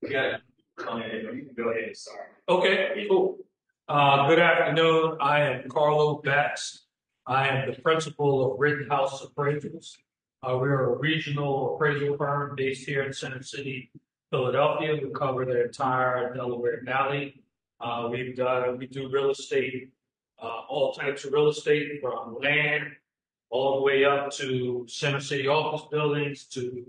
Yeah. You can go ahead and start. Okay, cool. Good afternoon. I am Carlo Batts. I am the principal of Rittenhouse Appraisals. We are a regional appraisal firm based here in Center City, Philadelphia. We cover the entire Delaware Valley. We do real estate, all types of real estate, from land all the way up to Center City office buildings, to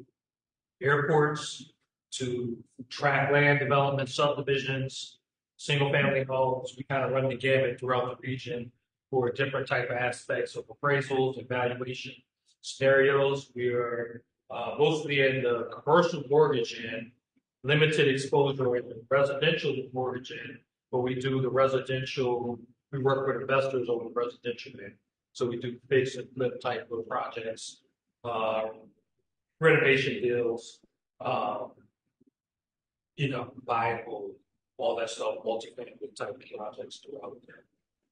airports, to tract land development, subdivisions, single family homes. We kind of run the gamut throughout the region for different type of aspects of appraisals, evaluation scenarios. We are mostly in the commercial mortgage end, limited exposure in the residential mortgage end, but we do the residential, we work with investors on the residential end. So we do fix and flip type of projects, uh, renovation deals, um, buy and hold, all that stuff, multi-family type of projects throughout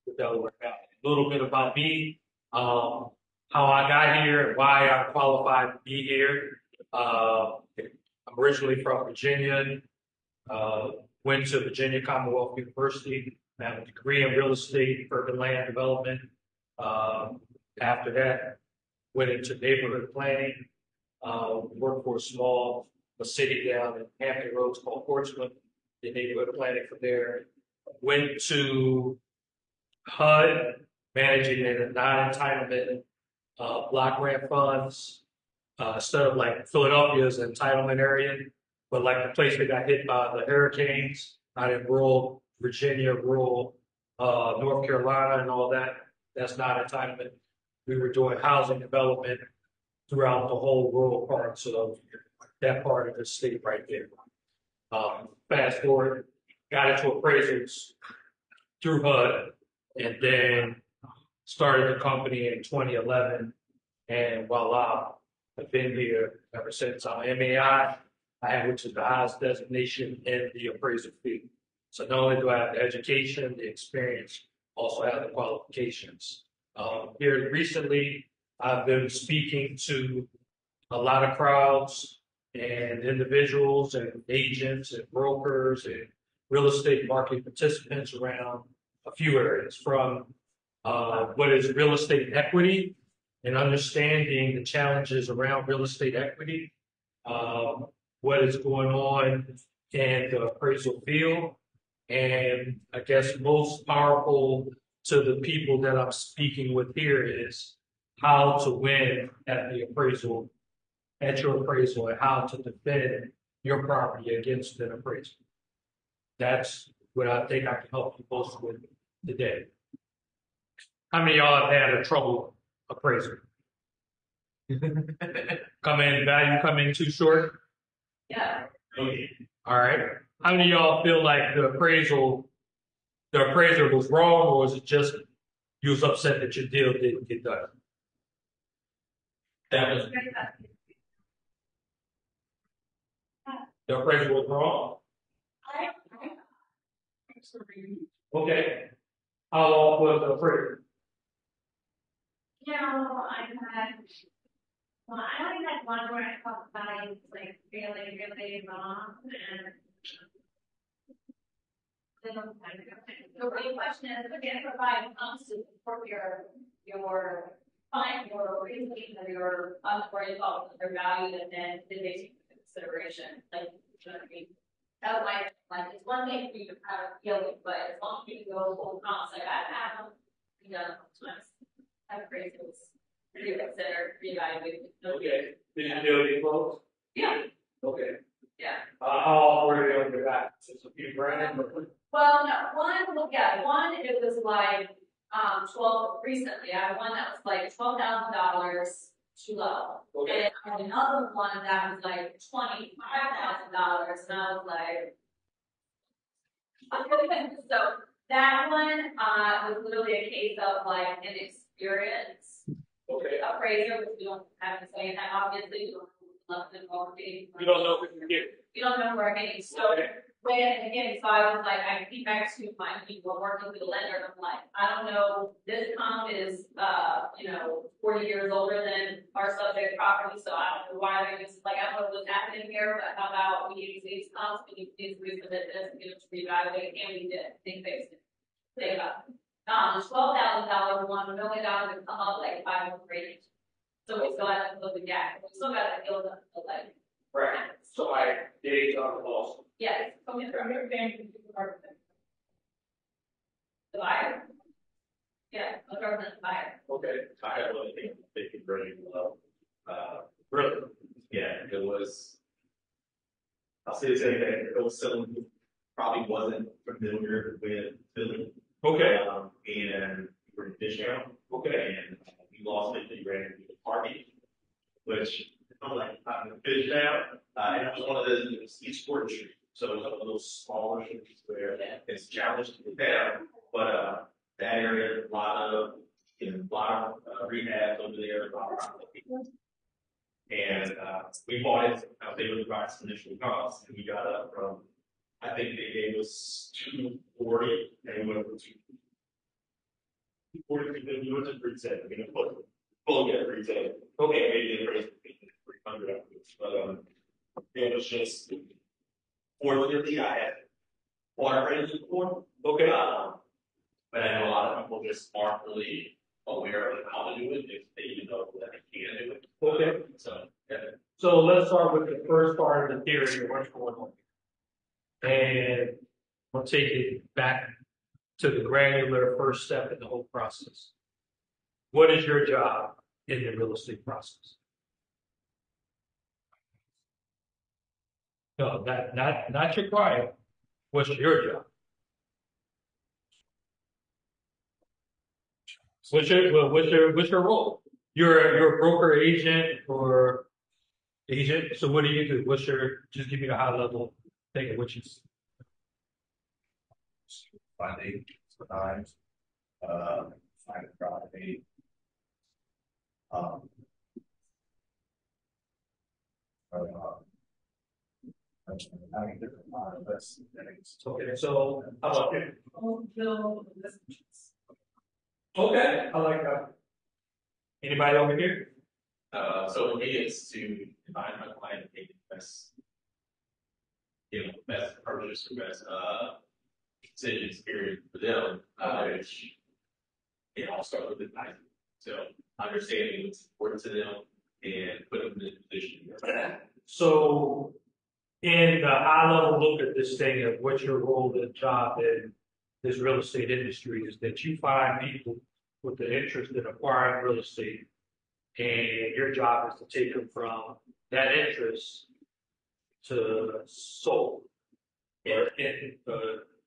the Delaware Valley. A little bit about me, how I got here and why I'm qualified to be here. I'm originally from Virginia, went to Virginia Commonwealth University, I have a degree in real estate, urban land development. After that, went into neighborhood planning, worked for a small city down in Hampton Roads called Portsmouth, did neighborhood planning from there. Went to HUD, managing a non-entitlement block grant funds, instead of like Philadelphia's entitlement area, but like the place that got hit by the hurricanes out in rural Virginia, rural North Carolina, and all that. That's not entitlement. We were doing housing development throughout the whole rural parts of that part of the state right there. Fast forward, got into appraisals through HUD, and then started the company in 2011, and voila, I've been here ever since. I'm MAI, which is the highest designation in the appraisal field. So not only do I have the education, the experience, also have the qualifications. Here recently, I've been speaking to a lot of crowds and individuals and agents and brokers and real estate market participants around a few areas, from what is real estate equity and understanding the challenges around real estate equity, what is going on in the appraisal field, and I guess most powerful to the people that I'm speaking with here is how to win at the appraisal, at your appraisal, and how to defend your property against an appraisal. That's what I think I can help you most with today. How many of y'all have had a trouble appraisal? Value come in too short? Yeah. Okay. All right. How many of y'all feel like the appraiser was wrong, or was it just you was upset that your deal didn't get done? That was the appraiser was wrong. Okay. How long was the appraiser? I only had one where I felt values like really, really wrong. And the real question is, if you provide constant for your fine, your reasoning, or your appraisal, their value, and then did they take into consideration? Like, you know what I mean? That was like it's one thing for you to kind of feel it, but as long as you can go full cost, like I have, sometimes appraisals. Reconsider, reevaluate. Okay. Did you do any close? Yeah. Okay. Yeah. How were they on your back? Just a few grand? Well, no, one, it was like 12 recently. I had one that was like $12,000 too low. Okay. And another one that was like $25,000, and I was like, so that one was literally a case of like inexperience. Okay. Appraiser, which we don't have to say that obviously we don't left and over getting. You don't know if you get it. You don't know where I'm getting, so, when, again, so I was like, I came back to my people working with the lender, and I'm like, I don't know, this comp is, 40 years older than our subject property, so I don't know why they just, like, I don't know what's happening here, but how about we use these comps, we use these resubmit this, get it to reevaluate, and we did, they fixed it. Think about it. The $12,000 one, $1 million would come up like 5 range. So we still have to look at gap, we still got to build up the like. Right. So I days on the loss. Yes, okay, the buyer. Yeah, the government buyer. Okay, I have one thing they could bring up. Really? Yeah, it was. I'll say the same thing. It was someone who probably wasn't familiar with Philly. Okay. And we were in Fishtown. Okay. And we lost it. We ran into the party, which I'm like, I'm in Fishtown. And it was one of those, it was East Court Street. So it was one of those smaller streets where it's challenged to get down. But that area, a lot of rehabs over there, a lot of people. And we bought it. They were the price initial cost, and we got up from, I think they gave us $240, and we went to $240, then we went to $310. We didn't fully get $310. Okay, maybe they raised it $300 afterwards, but it was just. Fortunately, I had water appraisals before. Okay. But I know a lot of people just aren't really aware of how to do it if they even know that they can do it. Okay. So, yeah. So let's start with the first part of the theory of what's going on. And we'll take it back to the granular first step in the whole process. What is your job in the real estate process? No, not your client. What's your job? What's your role? You're a broker agent or agent. So what do you do? Just give me a high level thing of what you Finding sometimes, find a property. Having different lists. okay, so how about you? Okay, I like that. Anybody over here? So for me, it's to find my client and make the best, best purchase or best decision experience for them. Which it all starts with advice. So understanding what's important to them and put them in a position. So, in the high level look at this thing of what your role and job in this real estate industry is, that you find people with an interest in acquiring real estate, and your job is to take them from that interest to sold, or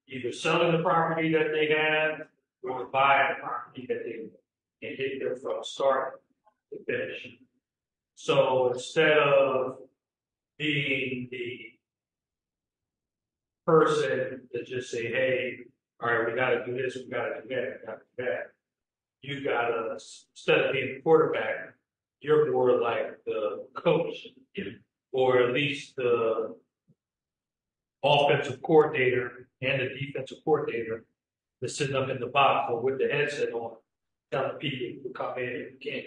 either selling the property that they have or buying the property that they and get there from start to finish. So instead of being the person to just say, hey, all right, we got to do this, we got to do that, we got to do that. You got to, instead of being the quarterback, you're more like the coach, or at least the offensive coordinator and the defensive coordinator that's sitting up in the box or with the headset on, telling people to come in and can't.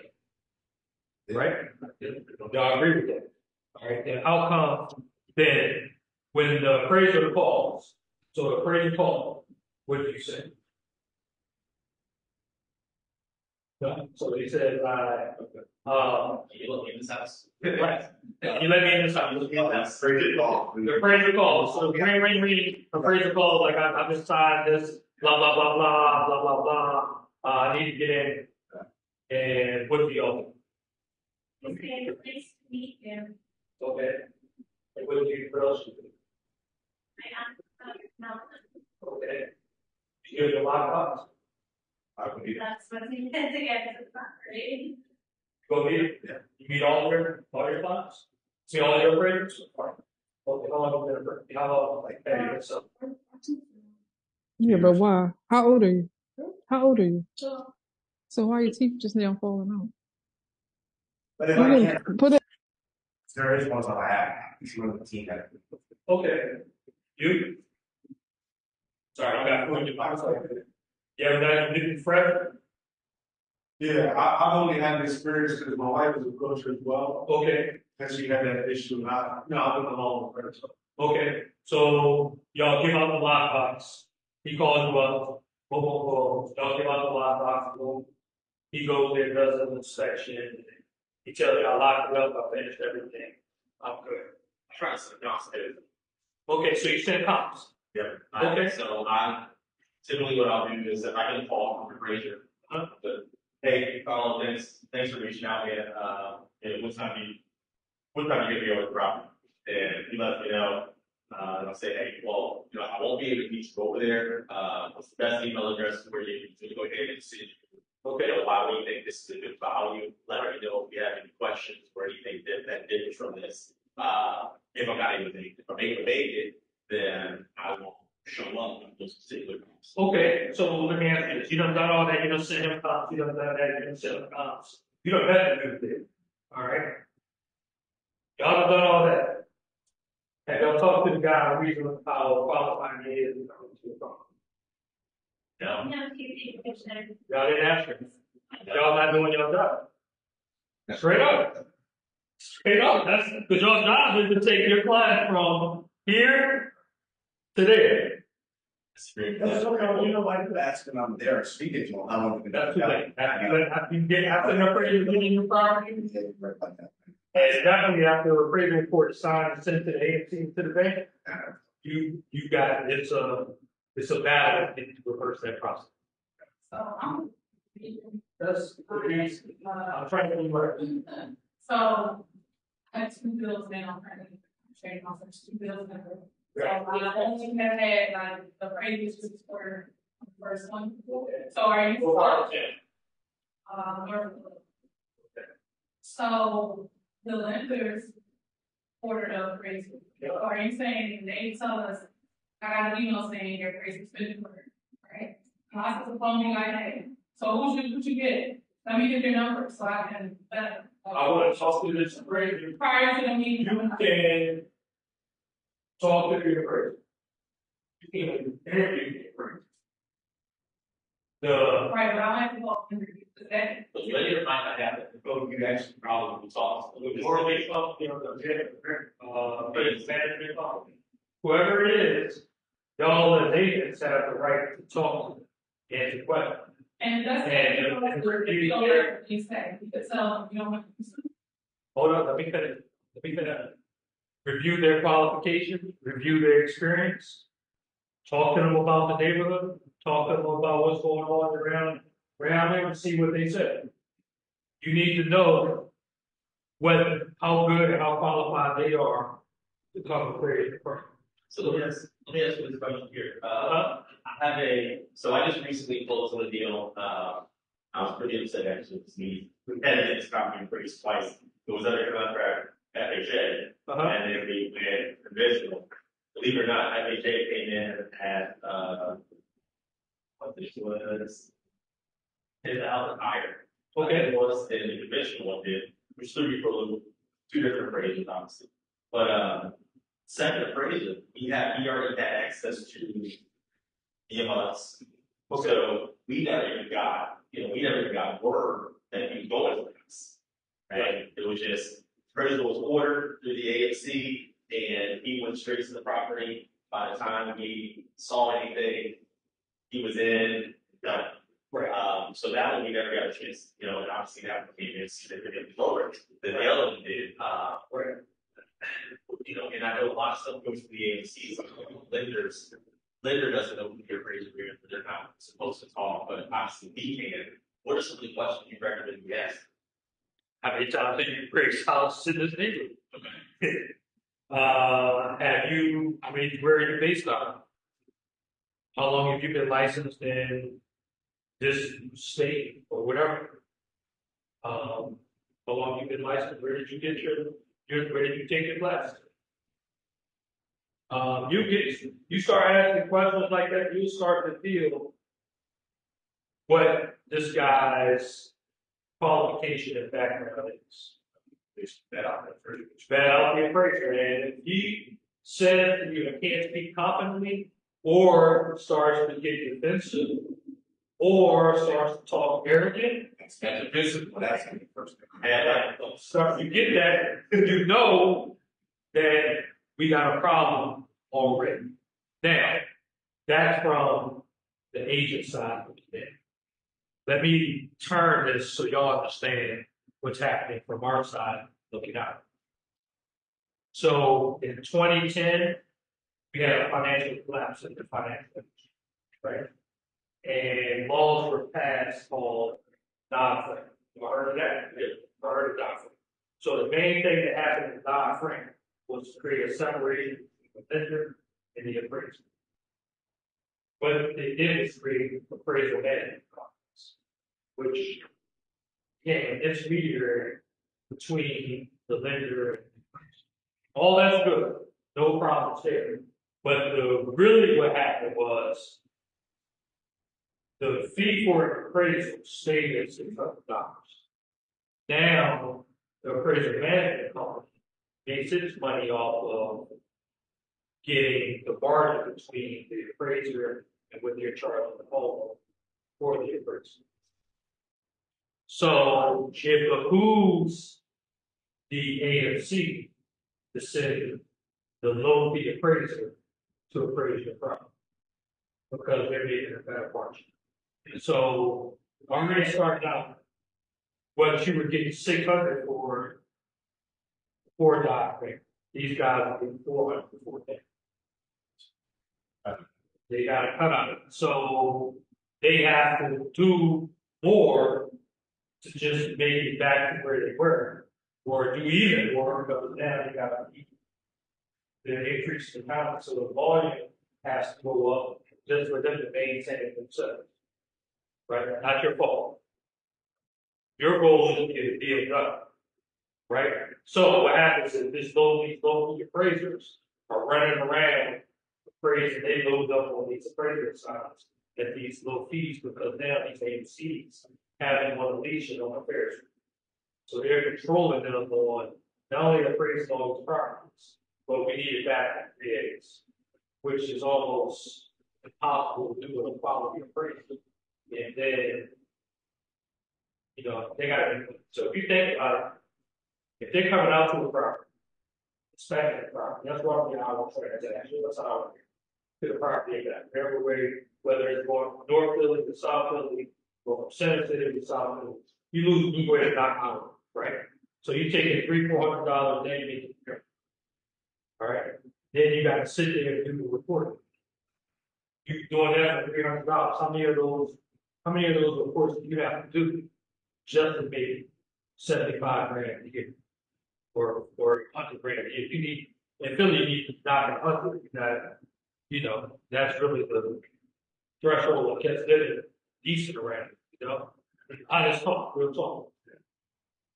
Right? Y'all agree with that? All right, then how come then when the appraiser calls, so the appraiser calls, what do you say? No, so he says, You let me in this house. right, you let me in this house. That's very good call. The appraiser calls, so ring, appraiser calls, like I'm just signed this, blah, blah, blah, blah, blah, blah, blah, I need to get in, and what do y'all do? Okay, nice to meet you. Okay. And what else you do? Okay. You give them a lot of bucks. I would be That's what we tend to get to the property. Go meet, you meet all your clients? See all your appraisers? Okay, how long have you been, how long, like, hey, so. Yeah, but why? How old are you? How old are you? So why are your teeth just now falling out? But if You I can can't put it. There is one that I have. It's one of the team that. Okay. You? Sorry, I got put in your box. You ever done anything fresh? Yeah, I've only had experience because my wife is a coach as well, Okay. and she had that issue. No, I've been alone with her. So. Okay. So y'all give out the lockbox. He calls you up. Boom, boom, boom. Y'all give out the lockbox. Boom. He goes there, does an inspection. He tells you I locked it up. I finished everything. I'm good. I'm trying to send downstairs. Okay, so you send comps. Yep. Okay. So I typically what I'll do is if I get a call from a appraiser, but hey, Carlo, thanks for reaching out, man. What time you gonna be over the property? And he lets me know. And I'll say, hey, well, I won't be able to meet you over there. What's the best email address where you can go ahead and see? Okay, why do you think this is a good value? Let me know if you have any questions or anything that differs from this. If I'm not able to make it, if I'm able to make it, then I will show up on those particular calls. Okay, so let me ask you this. You done all that, you done send him comps, you done that, you done send him comps. You done that to do this. All right? Y'all done all that. And y'all talk to the guy and reason how qualified he is. No. Y'all didn't ask him. Y'all not doing your job. Straight up. Straight up. That's because your job is to take your client from here to there. That's okay. You know, I could ask when I'm there speaking to him. How long? That's too late. After the appraisal in your property, and definitely after the appraisal report is signed and sent to the AMC to the bank, you got it. It's a battle to reverse that process. That's I'm trying to be right. So I have two bills now. I'm trading off of two bills now. So I only have had like the previous for the first one. So are you? So the lenders ordered an appraisal. Are you saying they tell us? I got an email saying your appraisal's been ordered, right? And I said the phone me like, hey, so what you get? Let me get your number so I can. I want to talk to this appraiser. Prior to the meeting. You can talk to the appraiser. You can interview the appraiser. Right, but I have to go interview today. But later might not happen. But you actually probably talk. Or they talk, management company. Whoever it is, y'all as agents have the right to talk to them, answer questions. And that's you say. You could tell them you don't want to. Hold on, let me finish. Review their qualifications, review their experience, talk to them about the neighborhood, talk to them about what's going on around there and see what they say. You need to know how good and how qualified they are to come and create a firm. So let me ask you this question here. I just recently closed on a deal. I was pretty upset actually with this meeting. We had this property appraised twice. It was under contract FHA, and then we went conventional. Believe it or not, FHA came in at what this was 10,000 higher. Okay, it was than the conventional one did, which threw me for a little two different appraisals, obviously. But second appraisal, he already had access to EMS. Okay. So we never even got word that he was going to this. Right? It was just appraisal was ordered through the AFC and he went straight to the property. By the time we saw anything, he was in, done. Right. So that one we never got a chance, and obviously that one came in significantly lower than the other one did. Right. And I know a lot of stuff goes to the AMC. So lender doesn't know who your appraiser is, but they're not supposed to talk, but obviously we can. What are some of the questions you recommend we ask? How many times have you appraised houses in this neighborhood? Okay. Where are you based on? How long have you been licensed in this state or whatever? How long have you been licensed? Where did you get where did you take your class? You start asking questions like that, you start to feel what this guy's qualification and background is. It's bad out there for you. It's bad out the appraiser, and if he says that you can't speak confidently, or starts to get defensive, or starts to talk arrogant, That's a visible, that's the first thing. and start you get that, you know that we got a problem already. Now, that's from the agent side of the thing. Let me turn this so y'all understand what's happening from our side looking out. So in 2010, we had a financial collapse in the financial industry, right? And laws were passed called Dodd-Frank. You heard of that? Yeah, I heard of Dodd-Frank. So the main thing that happened in Dodd-Frank was to create a separation between the lender and the appraiser. What they did was create appraisal management companies, which became an intermediary between the lender and the appraiser. All that's good, no problems there. But really what happened was the fee for an appraisal stayed at $600. Now, the appraisal management company makes its money off of getting the margin between the appraiser and what they're charging the home for the appraisal. So it behooves the AFC to send the low fee appraiser to appraise your property because they're making a better margin. And so already started out what you were getting 600 for Dodd-Frank. These guys are getting 400 for that. They got to cut on it. So they have to do more to just make it back to where they were, or do even more because now they got to increase the pound. So the volume has to go up just for them to maintain it themselves. Right? Not your fault. Your goal is to get a deal done. Right? So what happens is these local appraisers are running around appraising, they load up on these appraiser signs at these low fees because now these AMCs have them on a leash and on affairs. So they're controlling them on not only appraising all these properties, but we need it back in 3 days, which is almost impossible to do with a quality appraisal. And then, they got to, so if you think about it, if they're coming out to a property, inspecting the property, that's what I want to transaction, that's how to the property that everywhere, whether it's going from North Philly to South Philly, or from Center City to South Philly, you lose the way to knock out, right? So you take it $300-400, then you make it fair. All right. Then you got to sit there and do the reporting. You doing that for $300. How many of those reports do you have to do just to make $75 grand a year, or $100 grand a year? You need in Philly, you need to knock 100. That's really the threshold that gets them decent around. I just talk, real talk.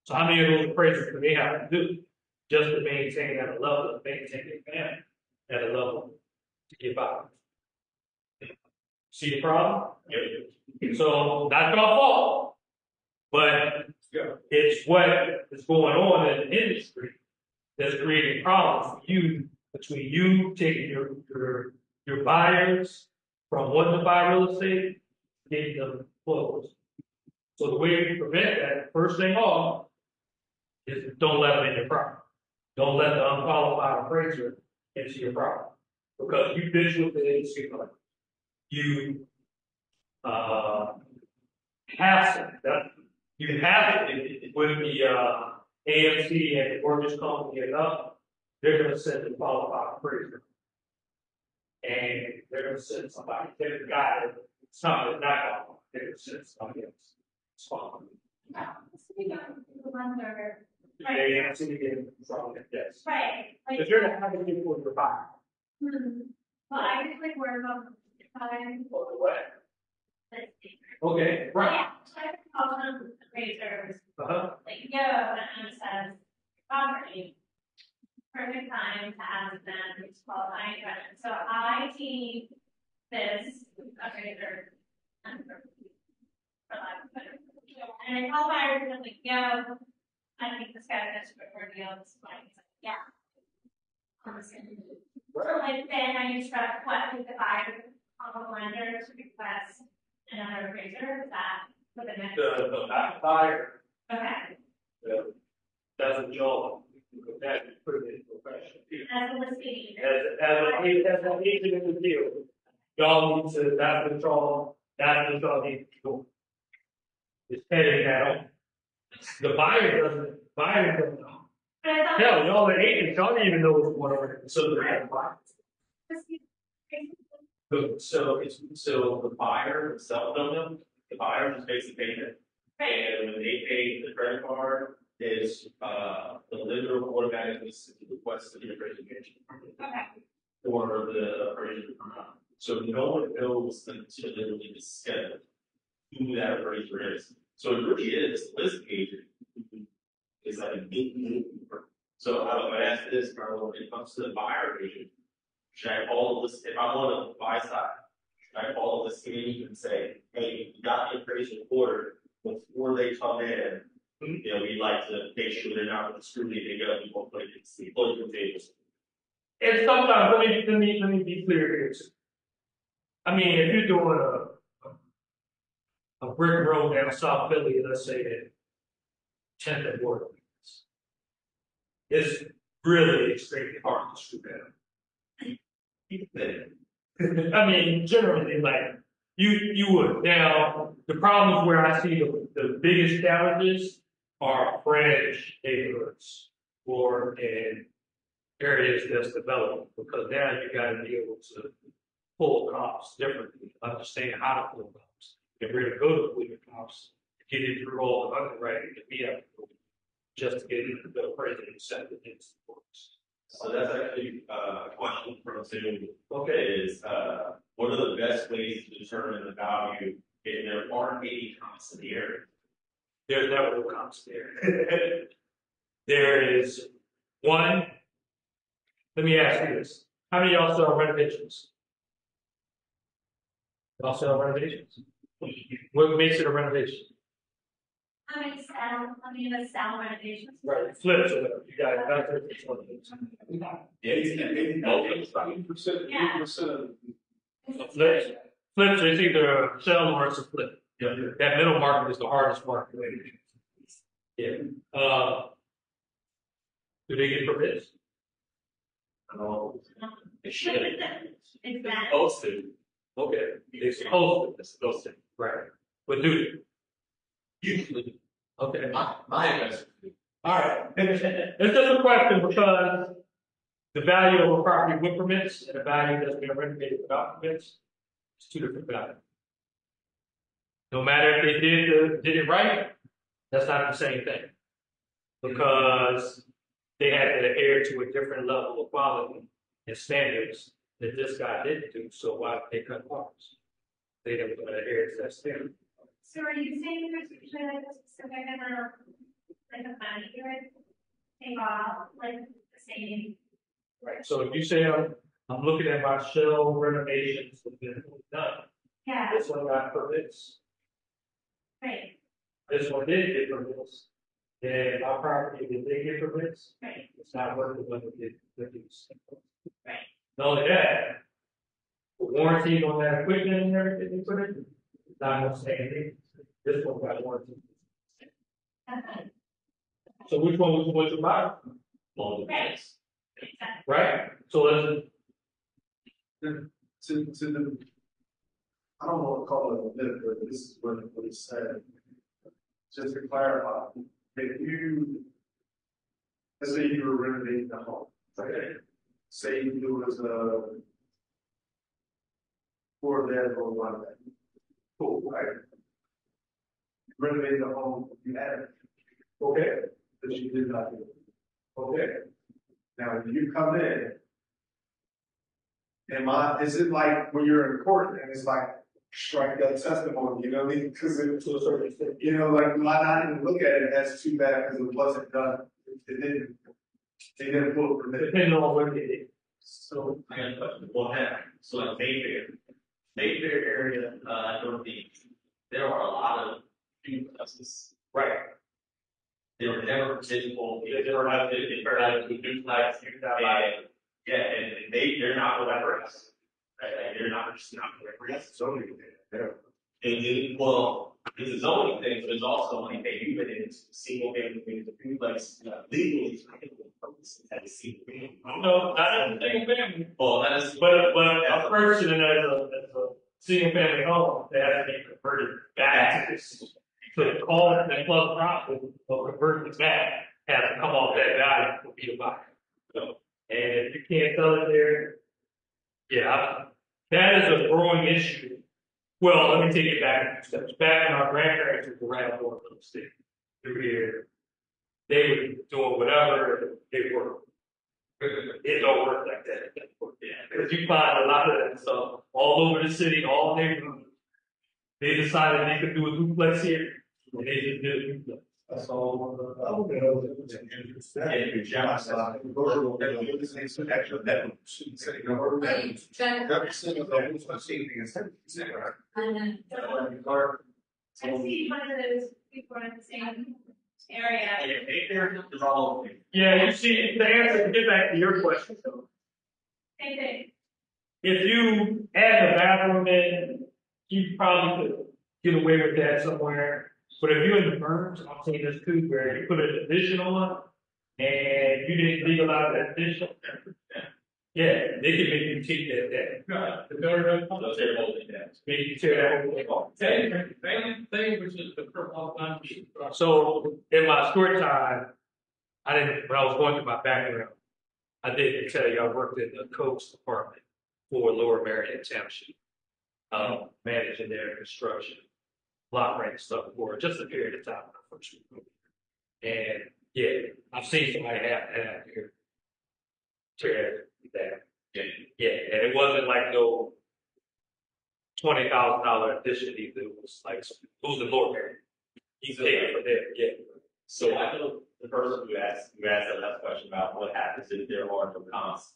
So how many of those appraisals do they have to do just to maintain at a level, to maintain their family at a level to get by? See the problem? Yeah. So not your fault, but it's what is going on in the industry that's creating problems for you, between you taking your buyers from wanting to buy real estate, getting them closed. So the way you prevent that, first thing off, is don't let them in your property. Don't let the unqualified appraiser into your property. Because you bitch with the agency, you have to. You can have it with the AMC and the mortgage company enough. They're going to send a qualified appraiser. And they're going to send somebody. They're the guy it's not qualified. They're going to send somebody else. It's fine. The AMC again from it, yes. Right. If you're going to have a deal for your buyer. Well, I just work on time. Okay, right. Yeah, so I can call them appraisers. Uh-huh. And it says property. Perfect time to ask them to qualify question. So I team this appraiser for lack of better. And I call buyers and I'm like, I think this guy has to for the other spine. Yeah. So like then I just try to collect with the buyer on the lender to request another appraiser, is that for the next? The buyer, Okay, that's a job. That put it in profession. as a listing. As an agent in the deal, y'all need to, that's the job, that's what y'all need to do. It's heading that on. The buyer doesn't know. But I thought. Hell, y'all are agents, y'all don't even know what's going on, so they're buyer. So the buyer himself don't know, the buyer just basically paid it. And when they pay the credit card, is, the lender will automatically request the appraisal Okay. or the appraisal. So no one knows until literally the schedule who that appraiser is. So it really is the listing agent who is like a big mover. So I would ask this, Carlo, when it comes to the buyer agent, should I call the list, if I'm on the buy side, should I call the listing agent and say, hey, you got the appraisal order before they come in? You know, we'd like to make sure they're not with the scrutiny they go, we won't play the political tables. And sometimes, let me be clear here too. I mean, if you're doing a brick road down South Philly, let's say that 10th and Ward, it's really extremely hard to shoot down. I mean, generally, like, you would. Now, the problems where I see the biggest challenges are fringe neighborhoods or in areas that's developed, because now you got to be able to pull cops differently, understand how to pull cops, get rid of go to the cops, get it through all the underwriting to be able to just to get into the appraisal and set it into the courts. So that's actually a question from Zoom. Okay, is what are the best ways to determine the value if there aren't any comps in the area? There's never no comps there. There is one. Let me ask you this. How many of y'all sell renovations? Y'all sell renovations? What makes it a renovation? How many the style renovations? Right, flips or whatever. You got it. Yeah, it's 80% of Flips. Flips is either a sell or it's a flip. Yeah. That middle market is the hardest market. Yeah. Do they get permits? No. It's that. Supposed to. Okay. They're supposed to. It's supposed to. Right. But do they? Usually. Okay. My investment. All right. It's just a question because the value of a property with permits and the value that's been renovated without permits is two different values. No matter if they did it right, that's not the same thing. Because they had to adhere to a different level of quality and standards that this guy didn't do, so why did they cut corners? They didn't adhere to that standard. So are you saying there's usually like a specific amount, like a money you would take off, like the same? Right. So if you say I'm looking at my shell renovations that have been done, Yeah, this one got permits, right, this one did get permits, and my property did they get permits? right, It's not worth it when it did these. right. Not only that, the warranty on that equipment and everything they put in, it's not gonna say anything. This one got warranty. So which one was what you buy? All the Right. banks. Exactly. Right? So let's to the, I don't want to call it a myth, but this is what he said. Just to clarify, if you, let's say you were renovating the home, okay? Say it was a 4-bedroom, 1-bedroom. Cool, right? Renovate the home, you had it. Okay, but you did not do it. Okay. Now, when you come in, is it like when you're in court and it's like strike that testimony, you know what I mean? Because to a certain extent, you know, like why not even look at it as too bad because it wasn't done. They didn't pull it from it. depend on what it is. So I got a question. What happened? So like Mayfair area, North Beach, there are a lot of duplexes. Right. They were never physical, they never had to duplex, and yeah, and they're not what I press. Right, like, they're not just not what I press. So many things. Well, it's a zoning thing, but it's also like they do it in single family, duplex, legally, as a single family. No, not in the single family. Well, that is, But a person as a single family home, they have to be converted back to this. So the cost and plus profit of converting it back has to come off that value for me to buy. So, and if you can't sell it there, yeah, that is a growing issue. Well, let me take it back a few steps. Back when our grandparents were around doing real estate, through here, they were doing whatever they were. It don't work like that. Because you find a lot of that stuff all over the city, all neighborhoods. They decided they could do a duplex here, and they just did a duplex. That's all. I see one of those people in the same area. Yeah, you see, the answer, to get back to your question, though. Same thing. If you add the bathroom in, you probably could get away with that somewhere. But if you're in the burns, I'm saying this too, where you put an addition on, and you didn't legalize that addition, yeah, they can make you take that. Right. The better, those are holding that. make you tear that whole thing off. Thing which is the purple. So in my short time, when I was going through my background, I did tell you I worked in the codes department for Lower Marion Township, managing their construction, block rent stuff for just a period of time when I first moved. And yeah, I've seen somebody have here tear that. Yeah, and it wasn't like no $20,000 addition either. It was like it was the Lower Marion. He's paying for that. Yeah. So I know the person who asked that last question about what happens if there are no comps.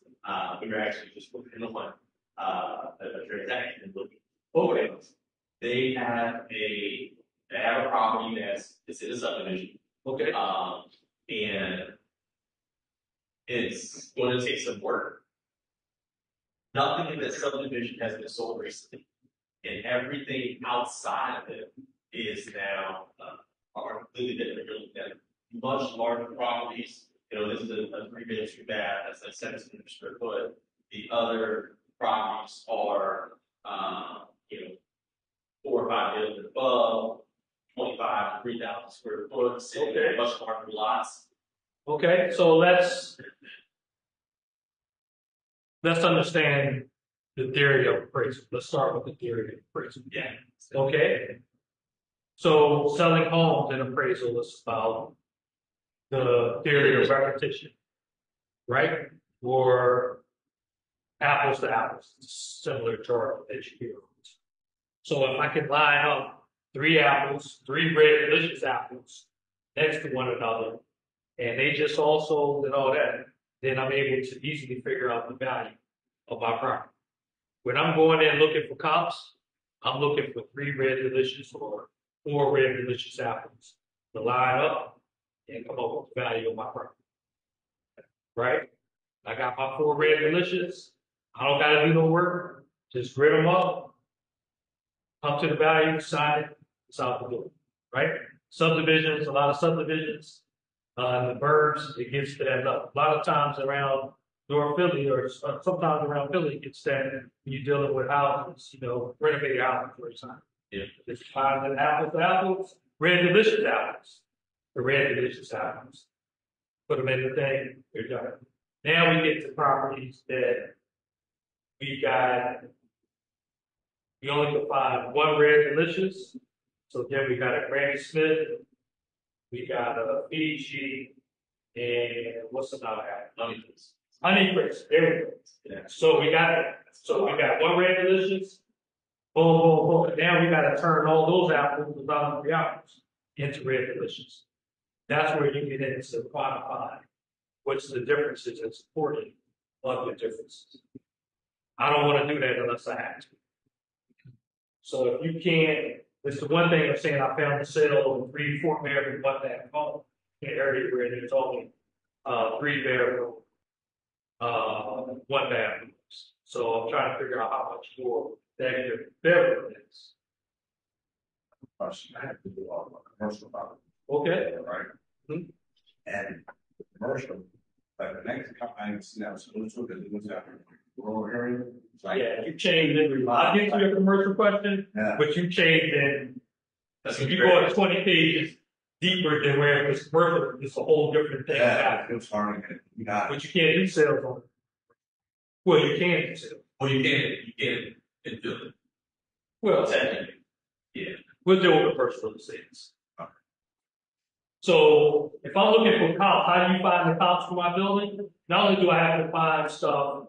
We were actually just looking on a transaction and looking for it. They have a property it's in a subdivision. Okay. And it's going to take some work. Nothing in the subdivision has been sold recently, and everything outside of it is now are completely different. Much larger properties. You know, this is a 3-bedroom, 2-bath. That's like 1,700 square foot. The other properties are, 4 or 5 buildings above, 25 to 3,000 square foot. Okay. Much larger lots. Okay, so let's understand the theory of appraisal. Let's start with the theory of appraisal. Yeah. Okay. So selling homes in appraisal is about the theory of repetition, right? Or apples to apples, similar jargon that you hear. So if I can line up 3 apples, 3 red delicious apples next to one another, and they just all sold and all that, then I'm able to easily figure out the value of my property. When I'm going in looking for comps, I'm looking for 3 red delicious or 4 red delicious apples to line up and come up with the value of my property. Right? I got my 4 red delicious. I don't got to do no work. Just grit them up to the value, sign it, it's out the door. Right? Subdivisions, a lot of subdivisions. In the burbs, it gets to that level. A lot of times around North Philly or sometimes around Philly, it gets that when you're dealing with houses, renovated houses, for example. Yeah. It's finding apples to apples, red delicious apples. The red delicious apples. Put them in the thing, they're done. Now we get to properties that we only can find 1 red delicious. So then we got a Granny Smith. We got a Fiji, and what's another guy? Honey Crisp. There we go. Yeah. So we got 1 red delicious. Boom, boom, boom. Now we got to turn all those apples, the bottom 3 apples, into red delicious. That's where you get into quantifying what's the differences and supporting of the differences. I don't want to do that unless I have to. So if you can't, it's the one thing I'm saying. I found a sale of 3 4 bedroom, 1 bath home. an area where there's only, 3 bedroom, 1 bathroom. So I'm trying to figure out how much more that your bedroom is. Question, I have to do all my commercial property, Okay, right? Mhm. And commercial, like the next company I see now, so it's looking at what's happening, rural area. It's like, yeah, you changed it. I'll get to your commercial question, Yeah. but you changed it. That's If you go 20 pages deeper than where it was commercial, it's a whole different thing. Yeah, it's hard to get, you got it. But you can't do sales on it. Well, you can do sales. Well, you can do it. Well, Technically, yeah. we'll deal with the personal sales. Okay. So if I'm looking for comps, how do you find the comps for my building? Not only do I have to find stuff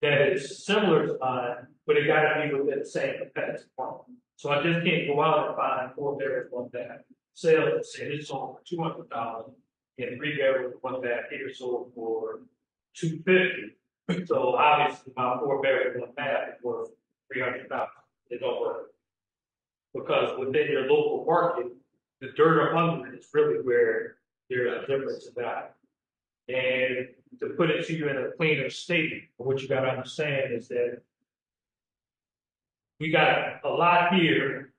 that is similar to mine, but it gotta be within the same competitive market. So I just can't go out and find 4 bedrooms, 1 bath. Sales, let's say it's sold for $200,000, and 3 bedrooms, 1 bath here sold for $250. So obviously my 4 bedroom, 1 bath is worth $300,000. It don't work. Because within your local market, the dirt or under is really where there's a difference in value. And to put it to you in a cleaner state, what you gotta understand is that we got a lot here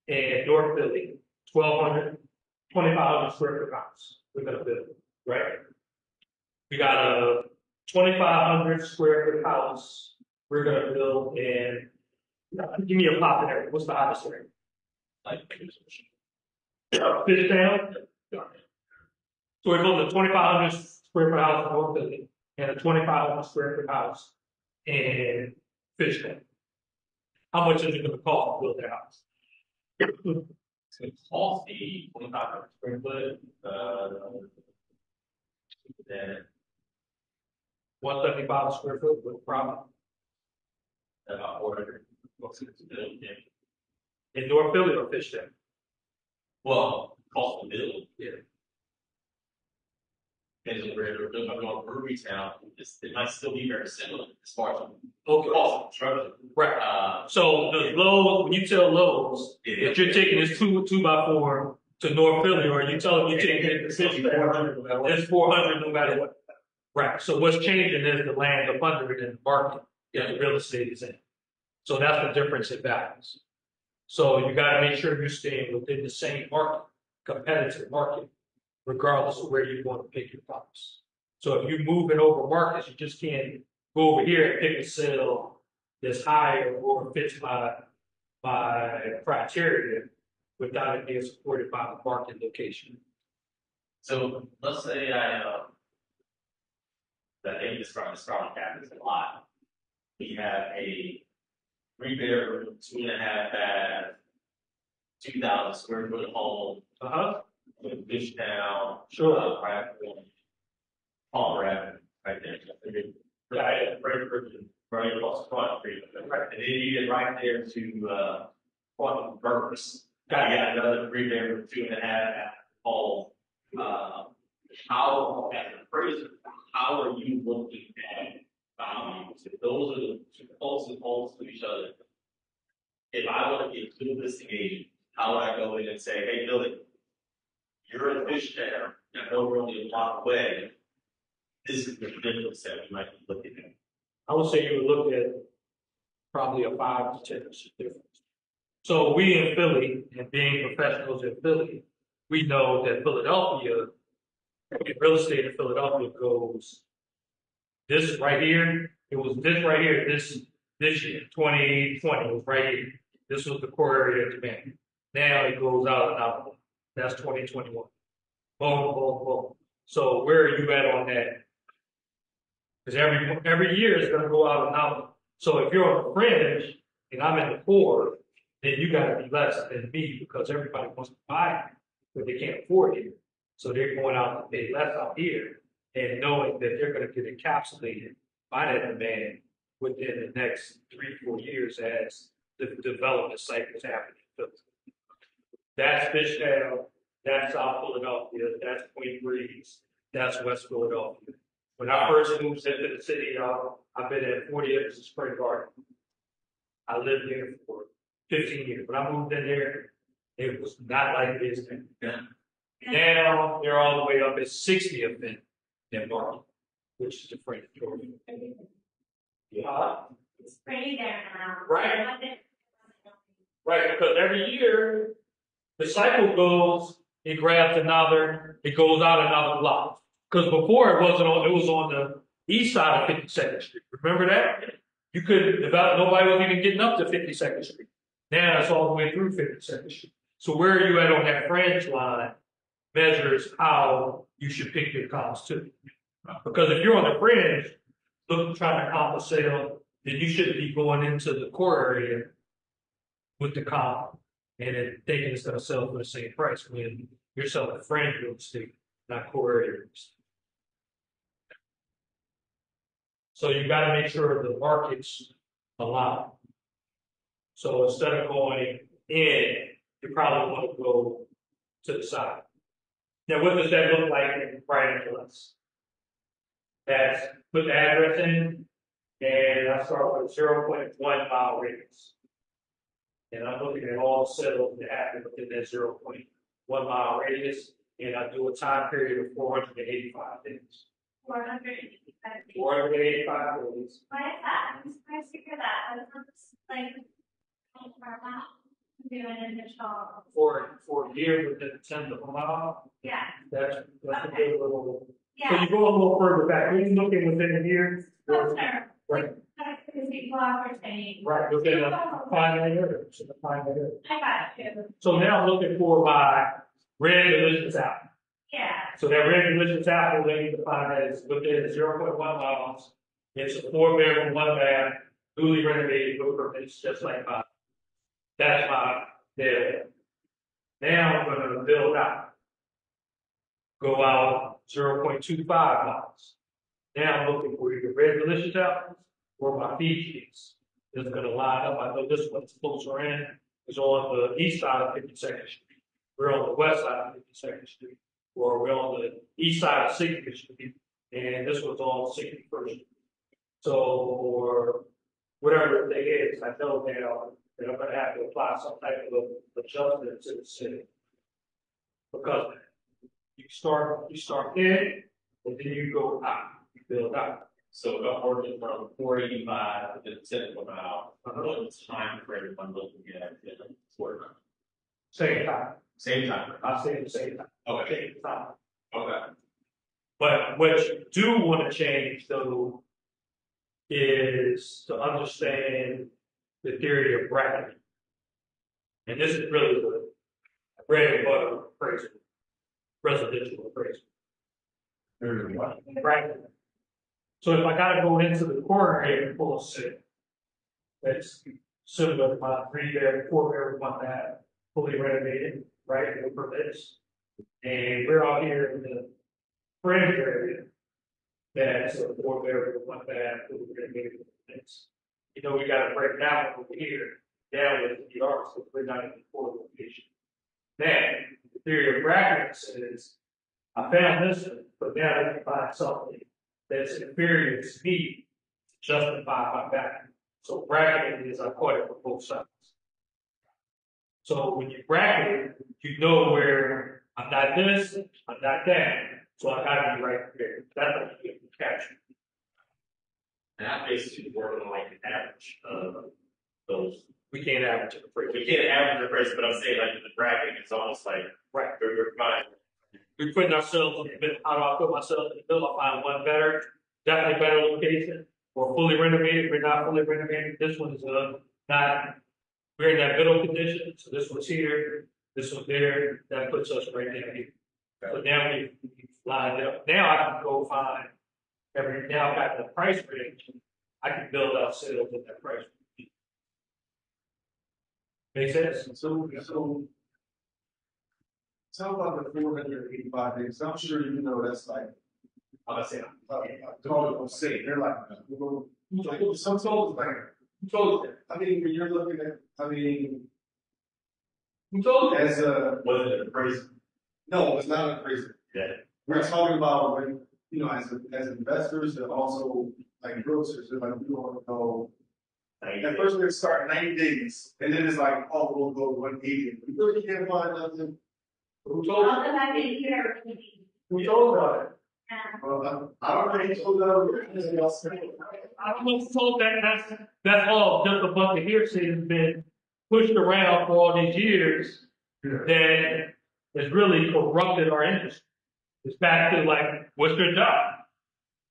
in North Philly, 1,200, 2,500 square foot house. We're gonna build, right? We got a 2,500 square foot house we're gonna build in, give me a pop area. What's the hottest area? Like, Fishtown. So we're building a 2,500 square foot house in North Philly and a 2,500 square foot house in Fishtown. How much is it gonna cost to build that house? it's gonna cost me 2,500 square foot, then 175 square foot with a problem. about 400 bucks to build, yeah. In North Philly or Fishtown? Well, cost to build. Yeah. Depends on where they're building, I'm going brewery town, it might still be very similar as far as Okay. cost of construction. Right. So the Lowe's, when you tell Lowe's, Yeah. if you're taking this 2x4 to North Philly, or you tell them you're taking it to Fishtown, it's 400 no matter what. Right. So what's changing is the land up under it in the market that the real estate is in. So that's the difference in values. So you got to make sure you're staying within the same market, competitive market, regardless of where you want to pick your properties. So if you're moving over markets, you just can't go over here and pick a sale that's higher or fits my criteria without it being supported by the market location. So let's say I think this problem happens a lot. We have a 3 bedroom, 2.5 bath, 2,000 square foot home with Fishtown, Sure. Palmer Avenue, right there. Right, right across the front. Right. And then you get right there to Quantum Purpose. You got another 3 bedroom, 2.5 home. How, as an appraiser, how are you looking at values? If those are the two opposing poles to each other, if I want to get a good listing agent, how would I go in and say, hey, Billy, you're in Fishtown, I know we're only a block away. This is the difference that we might be looking at. I would say you would look at probably a 5 to 10% difference. So we in Philly, and being professionals in Philly, we know that Philadelphia, real estate in Philadelphia goes this right here. It was this right here, this year, 2020 was right here. This was the core area of demand. Now it goes out and out. That's 2021. Boom, boom, boom. So where are you at on that? Because every year it's going to go out and out. So if you're on the fringe and I'm in the core, then you got to be less than me because everybody wants to buy it, but they can't afford it. So they're going out to pay less out here and knowing that they're going to get encapsulated by that demand within the next 3-4 years as the development cycle is happening. That's Fishtown, that's South Philadelphia, that's Queen Breeze, that's West Philadelphia. When I first moved into the city, y'all, I've been at 40 acres of Spring Garden. I lived there for 15 years. When I moved in there, it was not like it is now. Now they're all the way up at 60th in market, which is different. Yeah. It's pretty there now. Right. Right, because every year the cycle goes, it grabs another, it goes out another block. Because before it was on the east side of 52nd Street. Remember that? You couldn't develop, nobody was even getting up to 52nd Street. Now it's all the way through 52nd Street. So where are you at on that fringe line measures how you should pick your comps too. Because if you're on the fringe, trying to comp a sale, then you shouldn't be going into the core area with the comp and then thinking it's going to sell for the same price when you're selling fringe real estate, not core area real estate. So you got to make sure the market's aligned. So instead of going in, you probably want to go to the side. Now, what does that look like in writing to us? That's put the address in, and I start with 0.1 mile radius. And I'm looking at all the sales that happen within that 0.1 mile radius, and I do a time period of 485 days. 485 days. 485 days. Why is that? I'm surprised to hear that. That's like, do an initial. For a year within a tenth of a mile. Yeah. That's Okay. a good little. Yeah. So you go a little further back. When you're looking within a year. Oh, sure. Right. Because people are saying. Right. Within a finite area. I got you. So now I'm looking for my red delicious apple. Yeah. So that red delicious apple, they need to find that is within 0.1 miles. It's a 4-bedroom, 1-bath, newly renovated with permits, just like mine. That's my there. Now I'm going to build out. Go out 0.25 miles. Now I'm looking for either red delicious apples or my Fijis. It's going to line up. I know this one's closer in. It's on the east side of 52nd Street. We're on the west side of 52nd Street. Or we're on the east side of 60th Street. And this one's on 61st Street. So, or whatever it is, I know now that I'm going to have to apply some type of adjustment to the city. Because you start in, and then you go out, you build out. So if I'm working from 485 to the 10th of a mile, what's the time frame I'm looking at work? Same time. Same time. I say the same time. Okay. Same time. Okay. But what you do want to change, though, is to understand the theory of bracketing. And this is really the bread and butter appraisal, residential appraisal. Bracketing. So if I got to go into the core area and pull a sale, that's similar to my 3-bedroom, 4-bedroom, 1-bath, fully renovated, right, with permits. And we're out here in the fringe area. That's a 4-bedroom, 1-bath, fully renovated with permits. You know, we got to break down over here, down with the yards, so we're not in the core location. Now, the theory of bracketing says, I found this one, but now I can find something that's inferior to me to justify my backing. So bracketing is I caught it from both sides. So when you bracket it, you know where I'm not this, I'm not that. So I gotta be right there. That's what you get to capture. And I basically work on like an average of those. We can't average it. We can't average the price, but I'm saying like the bracket is almost like Right. we're fine. We're putting ourselves in the middle. How do I put myself in the middle? I find one better, definitely better location, or fully renovated. We're not fully renovated. This one's not. We're in that middle condition. So this one's here, this one's there. That puts us right down here. So now we've lined up. Now I can go find now I've got the price range. I can build out sales in that price range. Make sense? So tell about the 485 days. I'm sure you know that's like, I'm not saying don't say they're like, some told like, who told you that? I mean, when you're looking at, who told you? As a, was it an appraisal? no, it's not an appraisal. Yeah. We're talking about when, as investors and also like realtors, if like we want to go. At first we start 90 days, and then it's like, oh, we'll go 180. We really can't find nothing. Who told I'll you? come back in here. Who told about it? Well, I don't think so, though. I don't know who told that. That's all just a bunch of hearsay that's been pushed around for all these years that has really corrupted our industry. It's back to like, what's their job?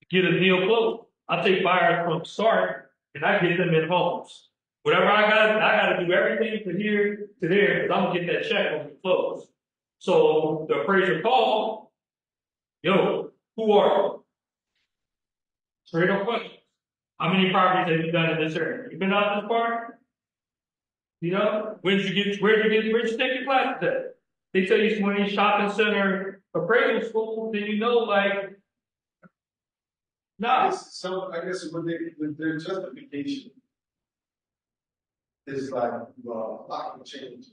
Get a deal closed. I take buyers from start and I get them in homes. Whatever I gotta do everything from here to there because I'm gonna get that check when we close. So the appraiser call, yo, who are you? Straight up question. How many properties have you done in this area? You been out this far? You know, where'd you take your classes at? They tell you some of these shopping center appraisal schools, then you know, like, nah. I guess when their justification is like, lot of change.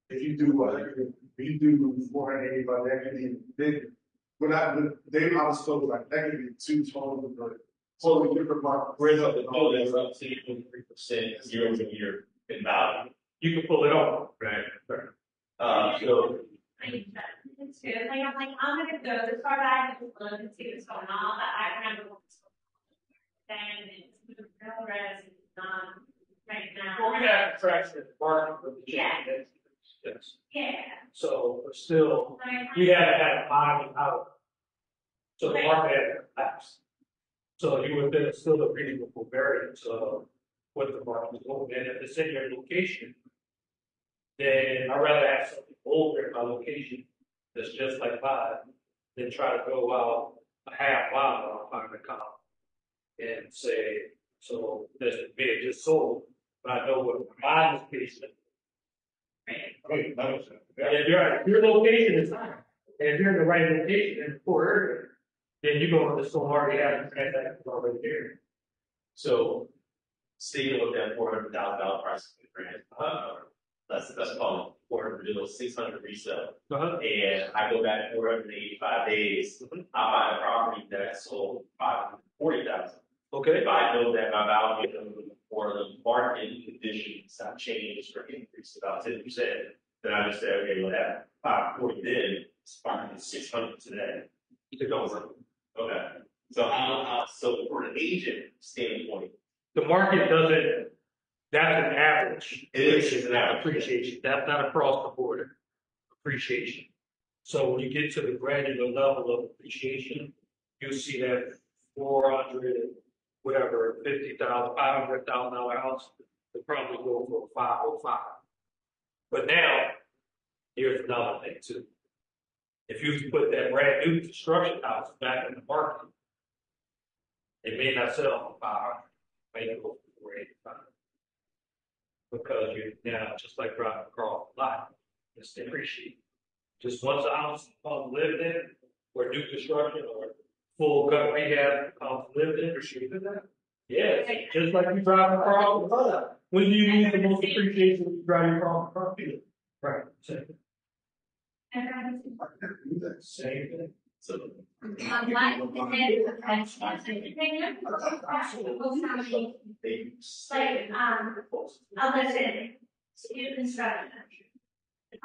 If you do, if you do 485, that could be big. When I was told like that could be 2 total, but totally different market. Where's up the call that's up to 23% year over year in value. You can pull it off. Right. So. It's good. Like, I'm gonna go this far back and look and see what's going on, but I remember what's going on. Then it's progress, right now. Well, we have tracks that market for the Yeah. change. Yes. Yeah. So, but still, we haven't had a bottoming out. So the market hasn't collapsed. So you would then still a reasonable variance of what the market is going. And if it's in your location, then I'd rather have something older in my location that's just like mine than try to go out a half mile on the comp and say, so this being just sold, but I know what mine is based. If your location is fine, and if you're in the right location in the poor area, then you go on the store already have transactions already there. So, Steve looked at $400,000 price of the grant. Let's call it 400 deal, 600 resale. And I go back 485 days. I buy a property that sold 540,000. Okay. If I know that my value or the market conditions have changed or increased about 10%, then I just say, okay, well, that 540 then is 600 today. It goes up. Okay. So so from an agent standpoint, The market doesn't, that's an average. It is an average. Appreciation. That's not across the board appreciation. So when you get to the granular level of appreciation, you'll see that 400, whatever, 50,000, $500,000 house, they probably go for 505. But now, here's another thing too. If you put that brand new construction house back in the market, it may not sell for 500, may go for 485. Because you're now just like driving across the lot, it's depreciating. Just once a house lived in, or new construction, or full gut rehab lived in, or shit in that. Yes, just like you drive across the lot. When do you need the most appreciation when you drive across the property? Right. Same thing. so I'll listen to construction.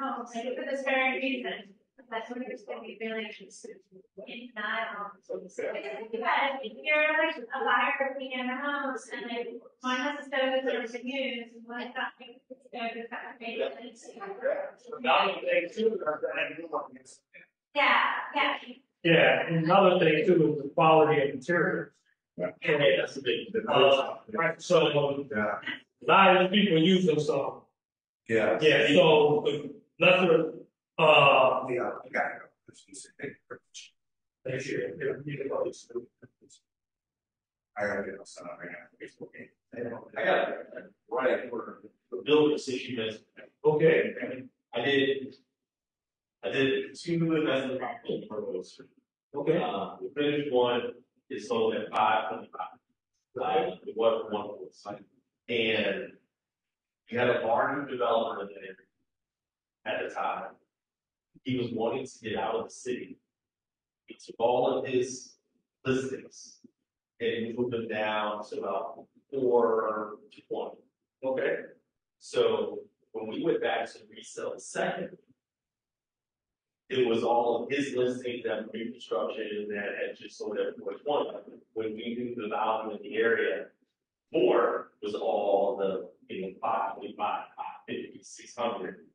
Oh, maybe for this very reason, that's what it's going to be really interesting. If not, if you're like a buyer looking at a house and like one has a stove that's already been used, and one got stove that's got maintenance. Yeah. Yeah, and another thing too is the quality of materials. yeah, that's a big. Right, so a lot of people use them, so. Yeah. Yeah, so lesser, I gotta go. next year, I gotta get outside right now. Facebook game. I got it right for the building issue. okay, I did 2 investment property portfolios. okay, The finished one is sold at 525. The one was, and you had a larger developer in the area at the time. He was wanting to get out of the city. He took all of his listings and moved them down to about 420. okay, So when we went back to resell the second, it was all his listings that were new construction that had just sold at 420. When we knew the value in the area, 4 was all the, 525, 550, 600.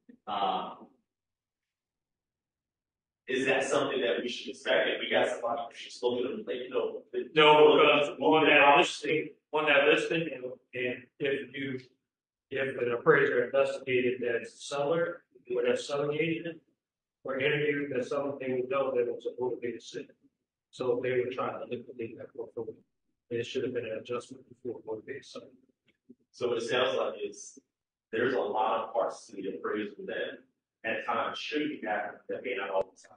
Is that something that we should expect? If we got somebody who should slow them, like, No, because on that listing, and if an appraiser investigated that seller, or that selling agent, or interviewed that someone, they would know that it was a motivated sale. So they were trying to liquidate that portfolio. It should have been an adjustment before motivated sale. so what it sounds like is there's a lot of parts to the appraisal that at times should be happening that may not all the time.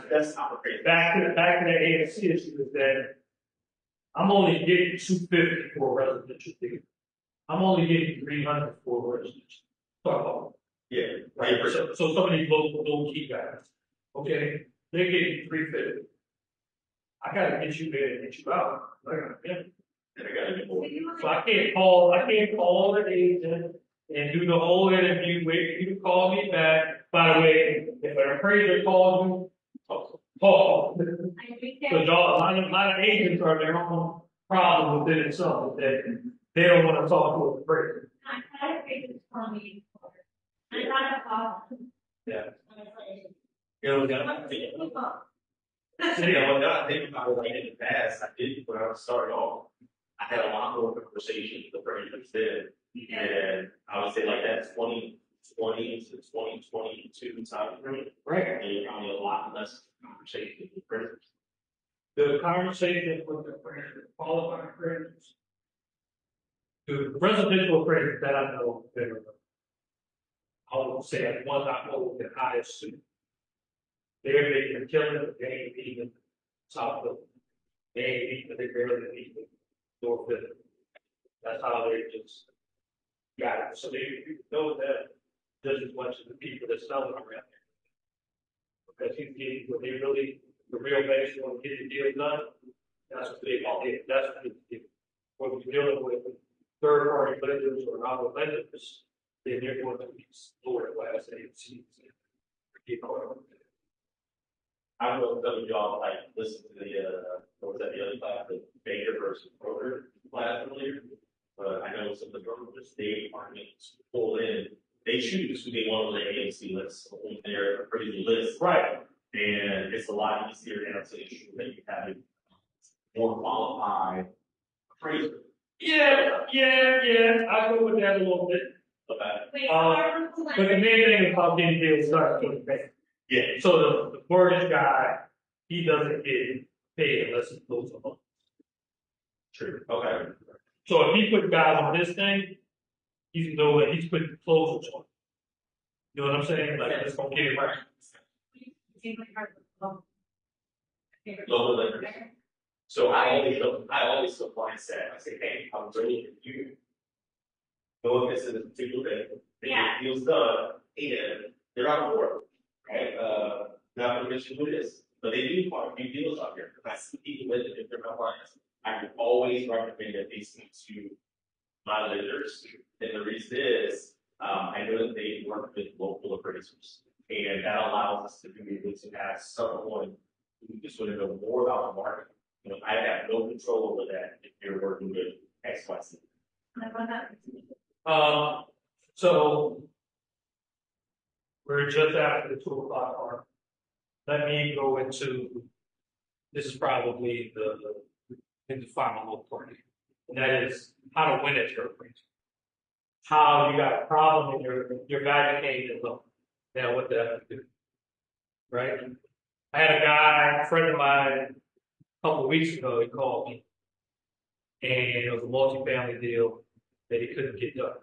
That's not appraisal. Back to the AFC issue is that I'm only getting 250 for a residential deal. I'm only getting 300 for a residential. So, Yeah, right. So some of these low key guys, okay, they're getting 350. I gotta get you there and get you out. Yeah. and I gotta get more. So I can't call the agent and do the whole interview, wait for you to call me back. By the way, if an appraiser calls you, call. Because a lot of agents are their own problem within itself, that they don't want to talk to an appraiser. Yeah. One thing I think about it, like in the past, I did when I was starting off, I had a lot more conversations with the appraisers then. And I would say like that 2020 to 2022 time frame. Right. And you're probably a lot less conversation with the appraisers. The conversation with the appraiser, qualified appraisers, the residential appraisers that I know that are, I would say at one I know the highest suit. They're making killing it, they ain't even top of it. They ain't even, they barely even door fit. That's how they just got it. So they know that just as much as the people that sell it around there. Because he's getting what they really, the real base want to get the deal done. That's what they all did. That's what they did. When you're dealing with third party lenders or other lenders, then they're going to be lower class agencies. I don't know if some of y'all like listen to the what was that the other class, the banker versus broker class earlier. But I know some of the brokers, they aren't able to pull in. They choose who they want on the AMC list, on their appraisal list. Right. And it's a lot easier now to ensure that you have a more qualified appraiser. Yeah, I go with that a little bit. Okay. But the main thing about getting deals done is getting paid. Yeah. So the mortgage guy, he doesn't get paid unless he closes a loan. True. Okay. So if he put guys on this thing, he's knowing he's putting closers on. You know what I'm saying? Like, it's gonna get it right. Local lenders. So I always look mindset. I say, hey, I'm ready for you. Go if this is a particular thing. They get deals done, and they're out of work. Right? Not to mention who it is, but they do quite a few deals out here. I see people with it if they're my clients. I would always recommend that they speak to my lenders. And the reason is, I know that they work with local appraisers. And that allows us to be able to have someone who just want to know more about the market. You know, I have no control over that if you're working with XYZ. So we're just after the 2 o'clock mark. Let me go into, this is probably the final little part. And that is how to win at your appraisal. How you got a problem and your value came in low. Now what the hell do? Right? I had a friend of mine, a couple of weeks ago, he called me. And it was a multi-family deal that he couldn't get done.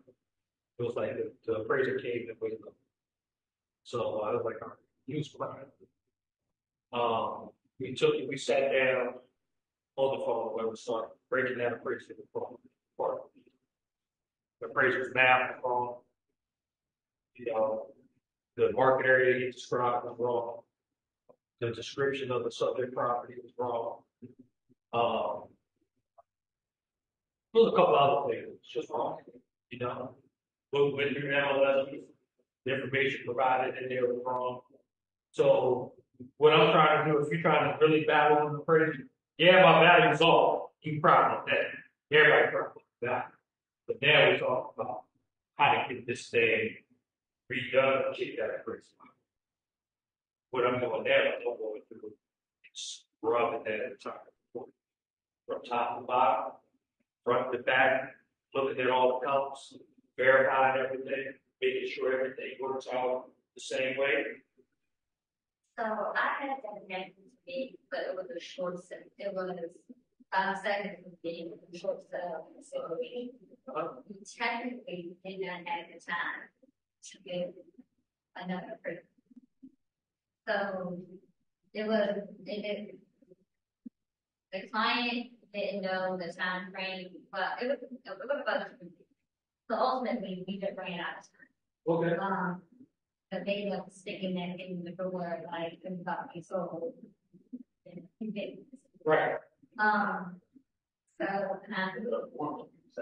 It was like the appraiser came in way low. So I was like, all right, he was crying. We sat down on the phone where we started breaking down appraisal apart. The appraiser's math was wrong. You know, the market area he described was wrong. The description of the subject property was wrong. There's a couple other things just wrong. You know, when you're now the information provided in there was wrong. So what I'm trying to do, if you're trying to really battle in the appraisal, yeah, my value's off. You proud of that. Everybody proud of that. But now we're talking about how to get this thing redone and get that appraisal. What I'm doing now, I'm going through scrubbing that entire report from top to bottom, front to back, looking at all the columns, verifying everything, making sure everything works out the same way. So I had that next meeting, but it was a short set. It was 5 seconds meeting, a short set. So we technically did not have the time to get another person. So it was, the client didn't know the time frame, but it was about, so ultimately we just ran out of time. Okay. But they ended up sticking that in the door, like, it was about to be sold. Right. So,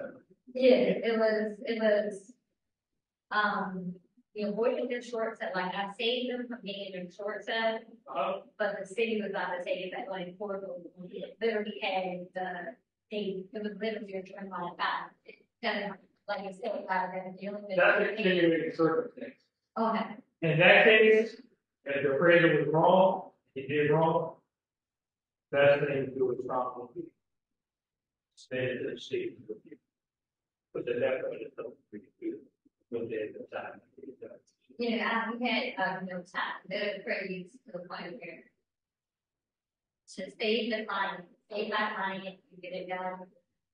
yeah, it was, the avoidance of short set, like, I saved them from being in short set, but the city was not to take that, like, portal, it literally had it was literally a trend line back. Kind of, like you said, rather than dealing with. That's a continuing circumstance. Okay. In that case, if the appraiser was wrong, he did wrong, best thing to do is probably stay in the state. But then that way, it's not really the time. Yeah, we had no time. The appraised to the point where to save the client, save my client, and get it done.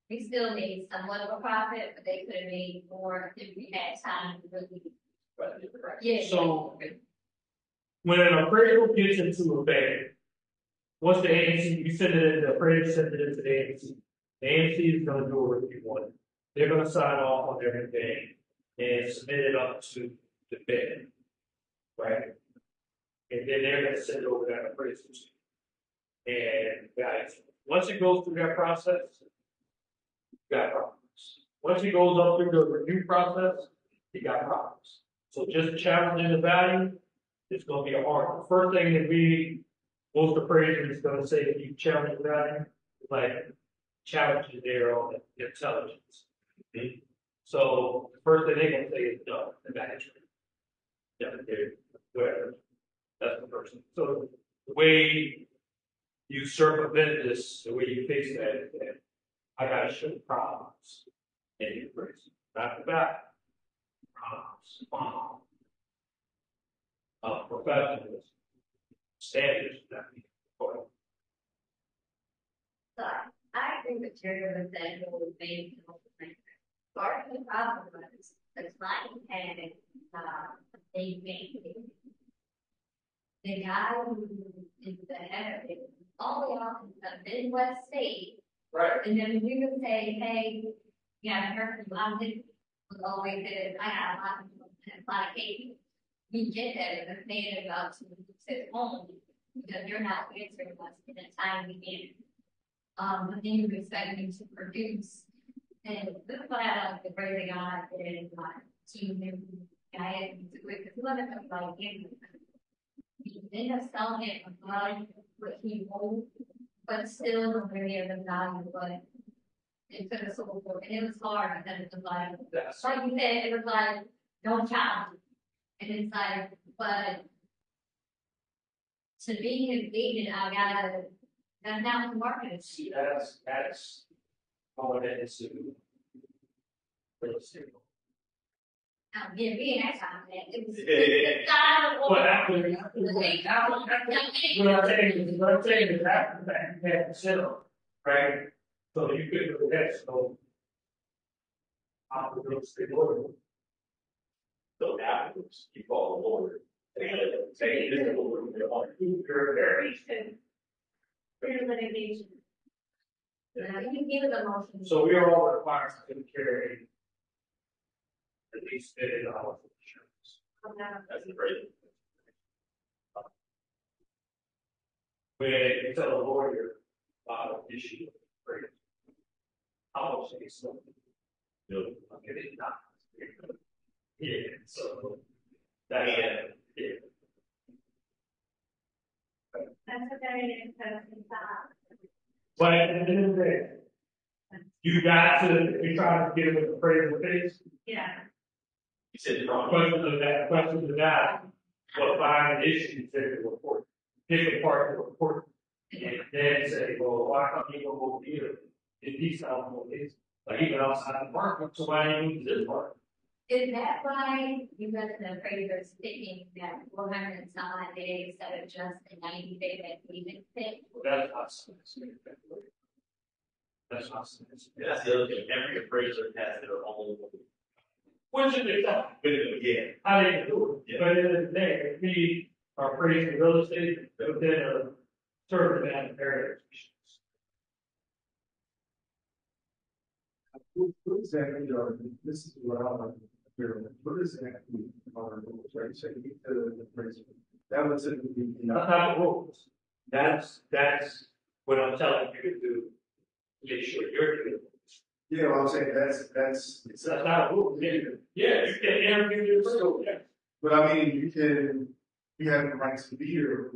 We still made somewhat of a profit, but they could have made more if we had time to really. Yeah. So when an appraisal gets into effect, once the agency, you send it in, the appraiser sends it into the agency. The agency is going to do a review on it. They're going to sign off on everything and submit it up to the bid, right? And then they're going to send over that appraisal to you. And guys, once it goes through that process, you got problems. Once it goes up through the review process, you got problems. So just challenging the value, it's going to be a hard. The first thing that most appraisers is going to say if you challenge the value, like challenge is there on the intelligence. Mm-hmm. So the first thing they're going to say is no, the management. Yeah, whatever. That's the person. So the way you circumvent this, the way you fix that is that I got to show problems in the appraisal. Back to back. Professionals, standards that we follow. So I agree with Jerry with that whole thing. Part of the problem was the client had they made the guy who is the head of it all the way off in the Midwest state. Right. And then you would say, hey, yeah, American London was always there. I got a lot of cases. We get that if they about to sit home because you're not answering us in a timely manner. But then you expect me to produce. And this is what I like the great guy and my team and I had to do it because one of them like him. He ended up selling it above what he owed, but still the really of the value, but it took us over and it was hard because it was like you said, it was like no challenge. And it's like, but to be his agent, that's not the market. See, that's going into real estate. Yeah, being that time, it was the style of But actually, what I'm saying is after that, you have to settle, right? So you could do that, so I'm the real estate lawyer. So afterwards, you call the lawyer. Say, this is what we're going to do. for your litigation. You can give it a motion. So we are all required to carry at least $50 of insurance. That's great. When you tell a lawyer about an issue, I'll say something. Okay, it's not. Yeah, so That, That's a very interesting thought. but at the end of the day, you got to, if you're trying to give an appraisal case, Yeah. You said it wrong. questions of that, what find issues in the report, pick apart the report, and then say, well, why can't you go over here? If these sound more is, like even outside the market, so why do you use this part? Is that why you guys are afraid of sticking that 400 and some odd days instead of just a 90-day that we didn't fit? Well, that's not something. That's not something. That's the other thing. Every appraiser has their own. Which is exactly. Yeah. How they can do it. Yeah. But at the end of the day, if we are appraising real estate within a certain amount of areas. What exactly are, this is what I like to hear, what is exactly our rules, right? So you get the appraisal. That was it. That's not the rules. That's what I'm telling you to do. Make sure you're doing it. Yeah, well, I'm saying that's. That's not a rule. Yeah, you can interview your real, yeah. But I mean, you have the right to be here.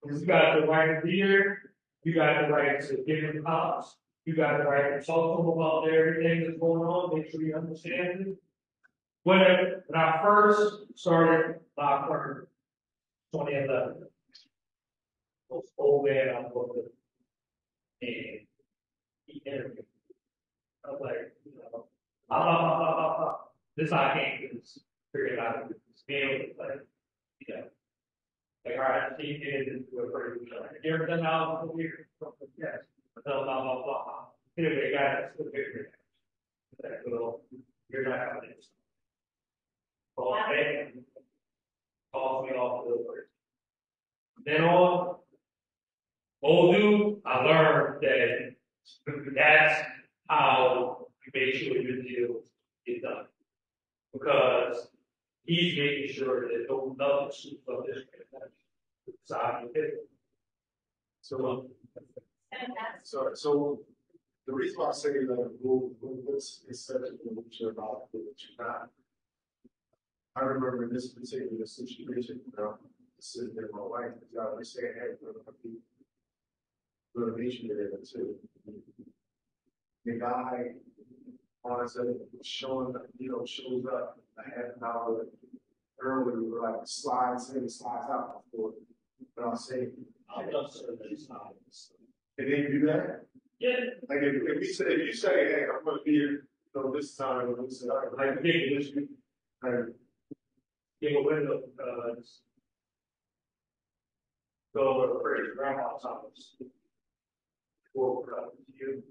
You got the right to be here, you got the right to give them comments, you got the right to talk to them about everything that's going on, make sure you understand it. When I first started my firm, 2011, was old man on board, and he interviewed. I was like, you know, this I can't do this. Figure it out. It's like, you know. Like, all right, so you get into a pretty good. You ever done out over here? Yes. Blah, blah, blah, blah. Anyway, guys, it's a bigger. Well, you're not having it. Well, man, calls me off the word. Then on, old dude, I learned that that's how you make sure your deal is done. Because he's making sure that no nothing slips up this side of it. So the reason why I say that rule is such a sure about what you're not. I remember in this particular situation, sitting there with my wife, I was saying, hey, we're going to meet you there too. The guy, honestly, shows up a half an hour early, like slides in, slides out before. But I'll say, I've done certain times. and then you do that. Yeah. Like if you say, hey, I'm going to be here, this time, and we say, all right, Like, give this week, give a window, go over to Freddie's grandma's house. Or, you,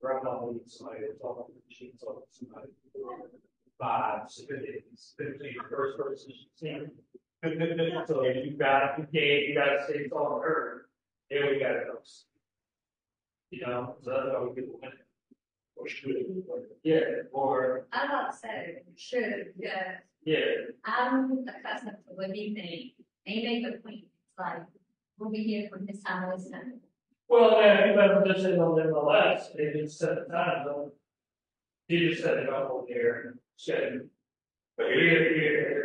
grandma needs somebody to talk to, she can talk to somebody. 5, 6 days, 15, first person she's seen. So you got to stay talking to her. There we got it. You know, so that's how we get the win. Or should. Yeah, or. I'm not saying should, yeah. Yeah. I'm accustomed to what you think. They make a point. It's like, we'll be here from this time to this time. Well, yeah, you better just say on MLS, they just set the time zone. You just set it up over there and said, but here.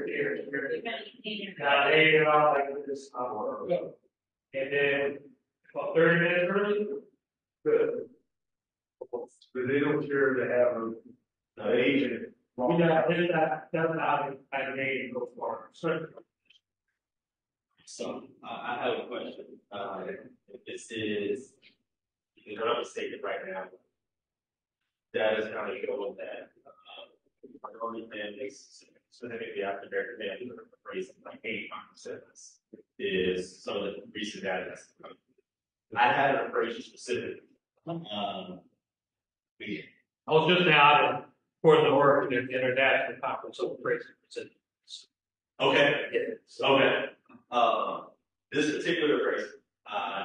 Now they get off like this, and then about 30 minutes early, good. but they don't care to have an agent. We got that's how I made it go far. So I have a question. If this is, you can run a statement right now. That is kind of showing that minority families, specifically African American families, are raising like 85% is some of the recent data that's come. I had an appraisal specific. I was just out for the work in the international conference of appraisal. Okay. Okay. This particular appraiser,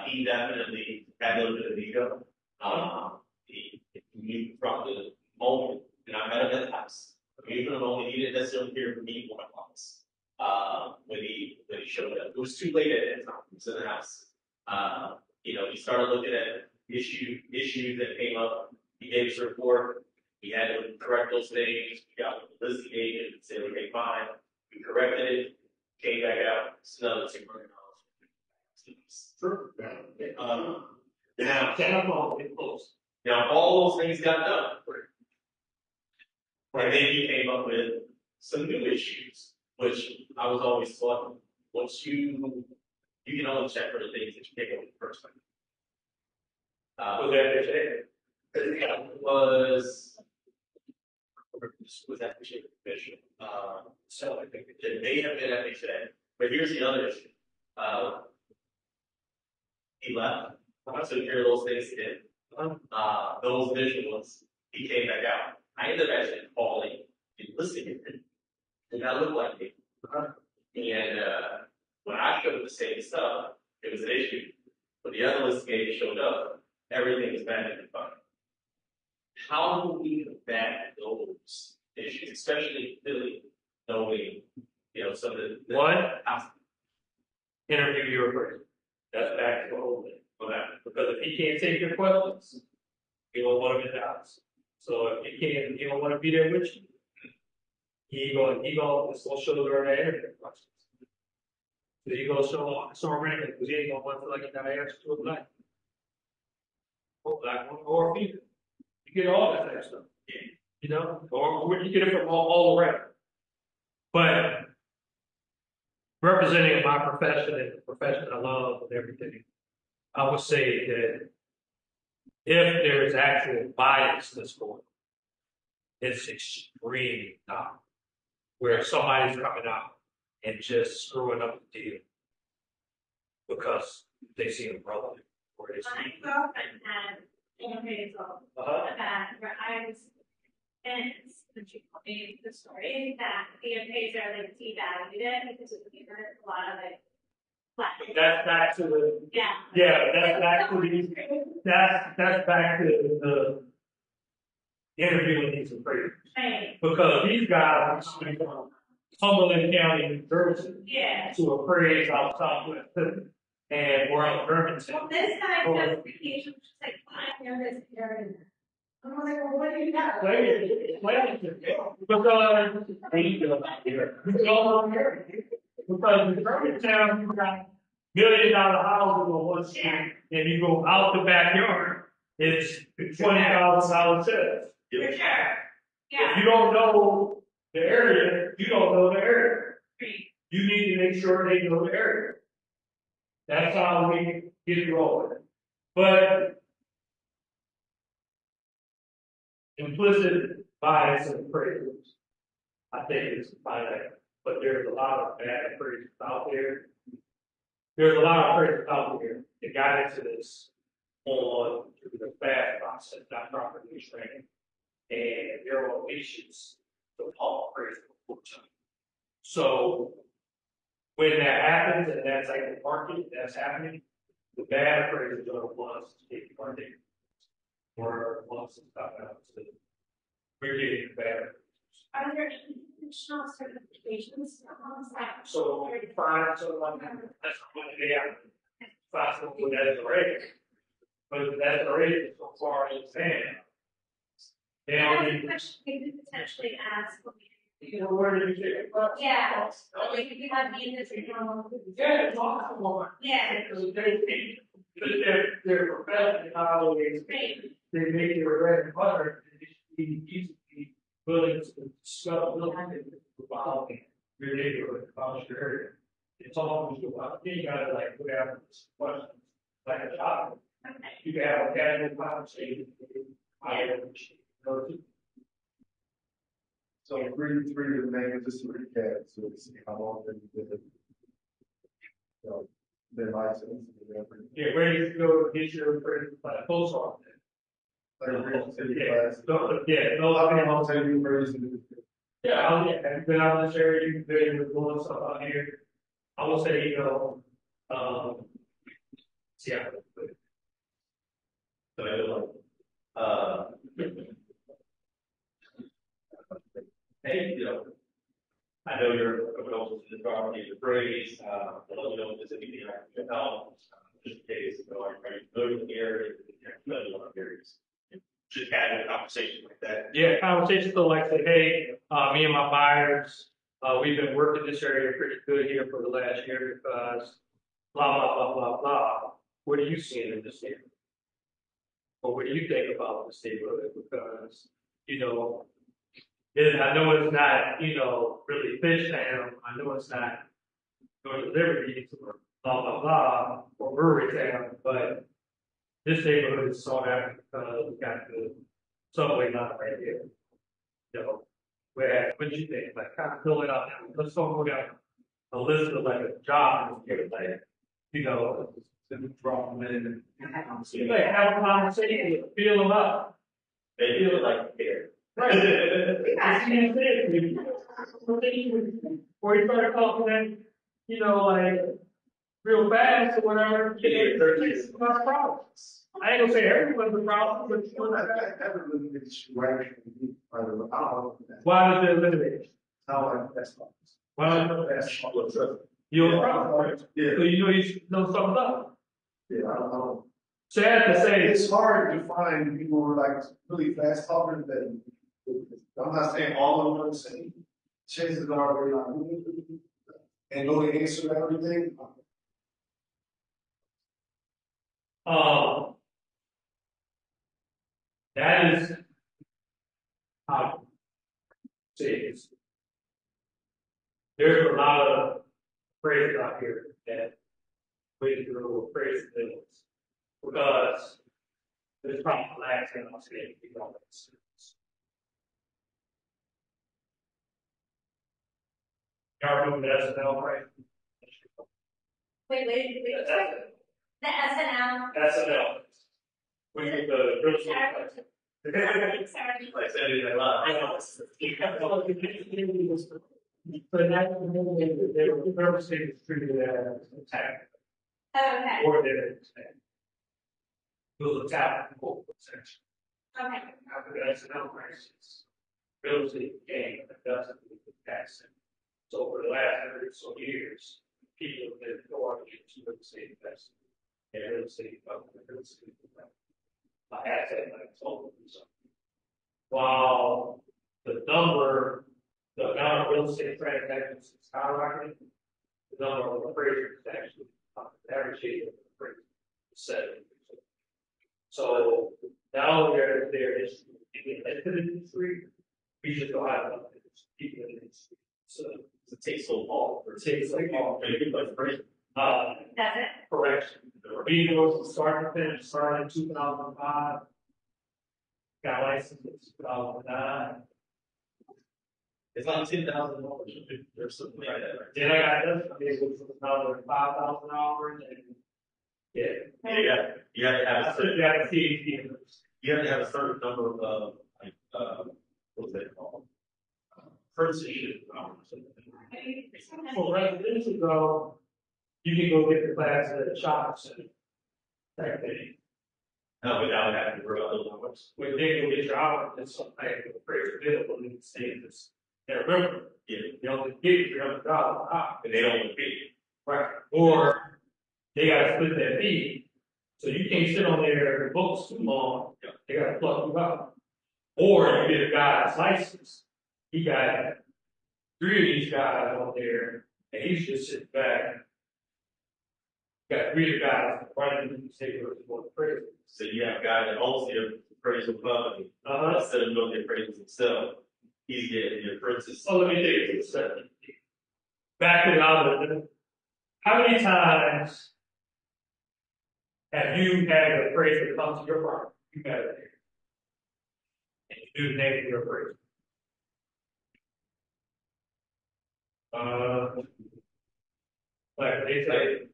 he definitely had a little bit of ego. He knew from the moment, and I met him at the house. Even though he didn't necessarily hear from me in my office. When he showed up, it was too late at that time. He was in the house. He started looking at issues that came up. He gave us a report. We had to correct those things. We got with the listing agent and said, okay, fine. We corrected it, came back out, it's another $200. Sure. Now all those things got done. And then you came up with some new issues, which I was always taught, once you can only check for the things that you pick up the first time. Was that commission? So I think it may have been FHA, but here's the other issue. He left. So here those things he did. Those visuals, he came back out. I ended up actually calling and listening to him. Did not look like me. And when I showed the same stuff, it was an issue. When the other investigator showed up, everything was bad and fine. How do we combat those issues, especially Philly, knowing, some of the One, interview your appraiser. That's back to the whole thing for that. Because if he can't take your questions, you don't want him in the house. So if he don't want to be there with you, it's gonna show the right interview questions. So you gonna show him anything, because he ain't gonna want to feel like he gotta answer to a black one or a female. You get all that type of stuff. Or you get it from all around. But representing my profession and the profession I love and everything, I would say that if there is actual bias in this court, it's extreme now, where somebody's coming out and just screwing up the deal because they see a brother or they see. My girlfriend had an appraisal that where I was, and she told me the story that the appraiser like devalued it because it was a lot of it. That's back to the that's back to the interviewing these appraisers. Right. Because these guys are from Cumberland County, New Jersey, to appraise out Southwest, and we're on Irvington. Well, this guy has application, which is like 5 years here. I was like, well, what do you got? Because in Irvington, you got $1 million houses on one street, and you go out the backyard, it's $20,000 sales. For sure. If you don't know the area, you don't know the area. You need to make sure they know the area. That's how we get it rolling. But implicit bias in appraisals, I think is finite. But there's a lot of bad appraisals out there. There's a lot of appraisals out there that got into this on the bad process, not properly training. And there are issues with all appraisal. So when that happens, and that's like the market that's happening, the bad appraisals are the ones to take funding or ones to stop out. So we're getting bad appraisals. Are there additional certifications? So we find someone that's what they have. Find someone that is already. But that's already so far as exam. They don't need. We could potentially ask. Where did you take it from? Yeah. Like if you have the industry. Yeah, it's awesome. Yeah. Because they're professional colleagues. They make your bread and butter. You need to be willing to discuss about your neighborhood, about your area. It's all about you gotta like put out questions like a child. You can have a casual conversation. So three of the names, just to recap, so we see how long they've been, their license. Yeah, where do you go to get your post office? Yeah, have you been out in this area? You've been doing stuff out here. I will say, yeah. Hey, I know you're also to the property of the phrase, let me know if there's anything I can help, just in case, are you familiar with the area, areas? Just having a conversation like that. Yeah, conversation, so like say, hey, me and my buyers, We've been working this area pretty good here for the last year because blah, blah, blah, blah, blah. What are you seeing in this neighborhood? Or what do you think about this neighborhood? Because, you know, I know it's not, you know, really fish town. I know it's not North Liberty or blah, blah, blah, or brewery town, but this neighborhood is sought after because we got the subway line right here. You know, where, what do you think? Like, kind of fill it out. Let's go down a list of like a job here, like, you know, Drop them in. you like have a conversation, feel them up. They feel like here. Right. Before you start talking that, you know, like real fast or whatever, it's not problems. I ain't gonna say everyone's a problem, but you know, That really gets you right. I don't know. why does it eliminate it? How like that's not. Why does That's not. you have a problem, right? Yeah. So you know something's up. Yeah, I don't know. Sad to say, It's hard to find people who are like really fast talkers that, I'm not saying all of them are the same. Chances are we're not, and know the answer to everything. that is how say it. There's a lot of phrases out here that we through phrase things because there's probably lacks in our state development. Y'all remember the SNL, right? Wait. The SNL. SNL. We did the real estate. Sorry. Like Saturday Night Live. But that they were never seen as treated as attack Okay. or their attack. It was attack in the section. Okay. After the SNL crisis, real estate game that doesn't lead to taxing. So for the last 100 or so years, people have been going into real estate investment and real estate development, real estate development. I had said like told them something. While the amount of real estate transactions is skyrocketing, the number of appraisers is actually average age of appraisers is 70%. So now there is in the industry, we just don't have enough people in the industry. So It takes so long. it takes so long. Maybe like free. Does it? Correction. We go from start to finish, started in 2005. Got licensed in 2009. It's like $10,000 or something like that. Right? Then I got this, it was another $5,000 and yeah. Yeah, you have to have a certain, You gotta see it. you have to have a certain number of like what's that called? Apprenticeship hours. For residential though, you can go get the class at a shopping center. That thing. No, without having to worry about those numbers. When they go get your hours, it's something like the appraiser available in the state. And remember, Yeah, they only give $300 an hour. and they don't want to pay. Right. Or they gotta split that fee. So you can't sit on their books too long. They gotta pluck you out. Or you get a guy that's licensed. He got 3 of these guys on there, and he's just sitting back. Got 3 of the guys running the state versus one appraiser. So you have a guy that owns the appraisal company, Uh-huh. instead of doing the appraisals himself, he's getting the apprentice. So let me tell you this second. Back it out. How many times have you had an appraiser come to your property? You got it there. And you do the name of your appraiser. Like they say,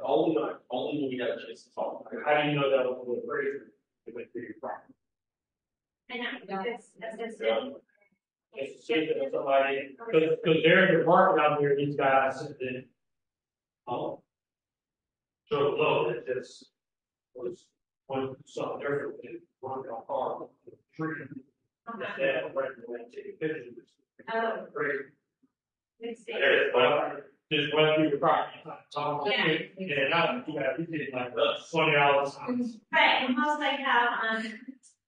Only when we got a chance to talk. how do you know that was an appraiser that went through your property? I know, that's It's a statement of somebody, because there's a market out there, these guys that, drove low, that just was, one, something different, than running a car, tree. That, right, when they take pictures. Oh. Great. Let's see. Just run through the property, talk, Yeah. and out, you got, you did like $20 times. Right, almost like how,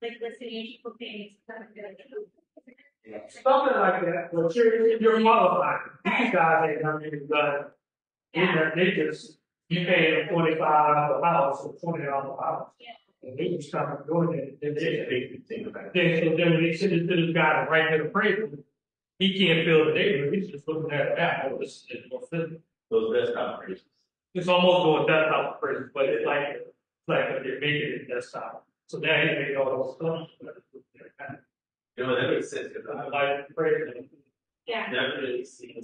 like listening to people things. Something like that, but you're qualified. These guys ain't done anything done. They just, you pay them 25 a house or $20 a house. And they just start doing it, then then when they send it to this guy to write the appraisal, he can't fill the neighborhood, he's just looking at that, oh, this is more simple. Those desktop appraisals. It's almost going desktop appraisal, but it's like they're making it desktop. So now you make all those stuff. You know, that makes sense, because I like appraisal. Yeah. definitely seen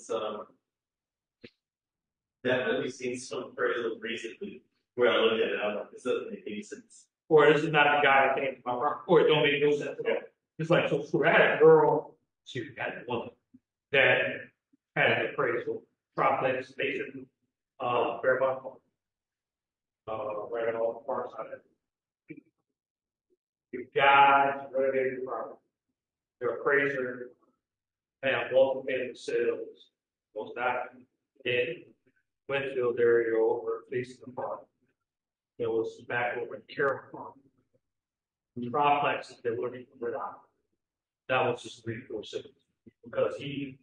some appraisals recently where I look at it, I'm like, this doesn't make any sense. Or this is not the guy that came to my work, or it don't make no sense at all. It's like, so I had a girl, she had a woman that had an appraisal, Troplex Basin, Fairmont, right off the far side of it. The guys renovated the property. Their appraiser had multiple payment sales, was not in Winfield area over facing the park. It was back over in Carroll Park. Troplex, they were looking for it out. That was just 346 because he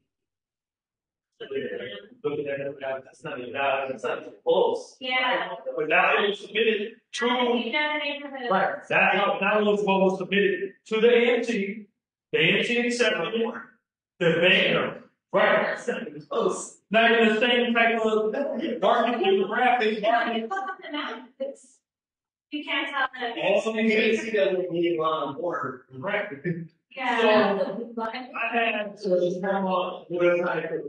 looking at it, that's not even that's not even close. Yeah. But that was submitted to You know the neighborhood. right. That was what was submitted to the AMT. The AMT accepted it. The bank, right? It's close. Not even the same type of market demographic. You can't tell them. Also, you can see that we need on board. Right. Yeah. So I had to come up with like a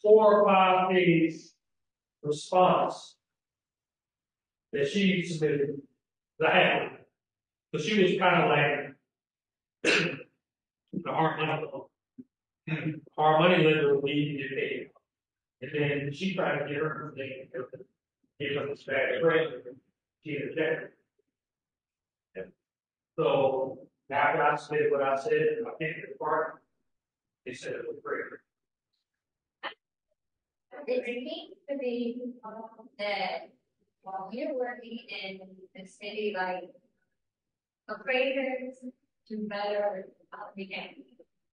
4 or 5 page response that she submitted. That I had. So she was kind of like the hard money lender would need to get paid. And then she tried to get her thing, give her this back, she had a check. So after I said what I said, I came to the park, they said it was great. It seems to be that while we're working in the city, like appraisers do better we can.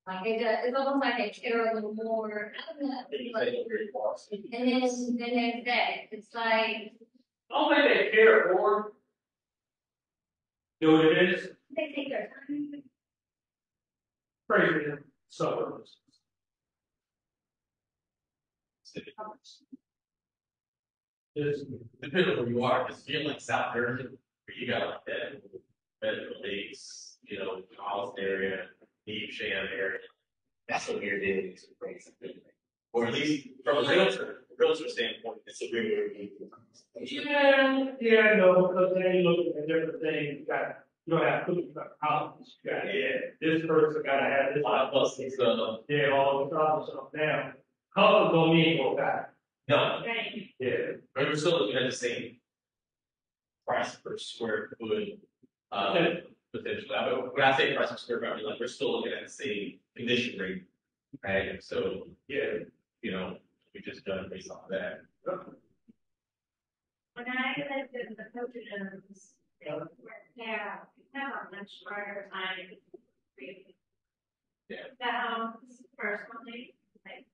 Like it's almost like they care a little more. I don't know. And then there's that. It's like I don't think they care more. Do what it is, they take their time. crazy suburbs. Is Depending on where you are, because you're like South Jersey, where you got like that Federal Lakes, you know, Charleston area, Deep Sham area. That's what we're doing is crazy. Or at least from a realtor standpoint, it's a very yeah, no, because then you look at different things. You don't have cookie cutter houses. You got this person gotta have this. Yeah, all the other stuff now. Colors don't mean no fact. No, Right. Yeah. but we're still looking at the same price per square foot, potentially. I mean, when I say price per square foot, I mean like we're still looking at the same condition rate, right? So Yeah. you know, we just done based on that. When I lived in the coaches, yeah, have a much harder time reading. Yeah. The house personally, like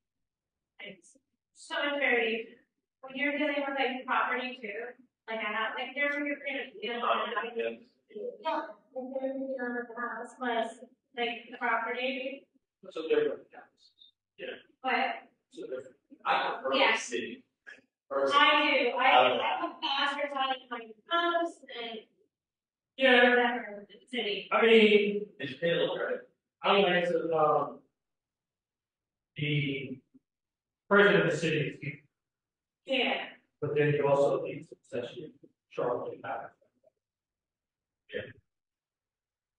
it's so very when you're dealing with like property too, like I have like there's your kind of deal on it. Yeah, and then you're dealing with the house plus like the property. It's a different house. But It's a different. I prefer Yeah. the city. I do. I have faster time in my house and Yeah. whatever the city. I mean, It's pay a little, right? I like to, the president of the city, Yeah. but then you also need succession, Charlotte back.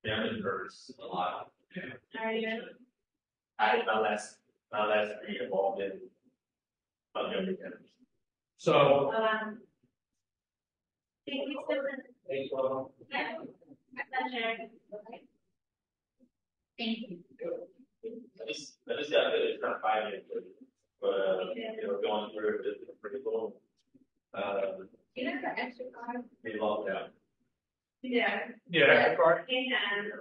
Yeah, I'm in Burns a lot. Are you? I did my last 3 involved in Montgomery County. So, Thank you, Susan. Yeah. Pleasure. Thank you. I just got it's not 5 minutes, but you know, going through it, it's pretty cool. You know the extra card? They locked out. Yeah. yeah, part. And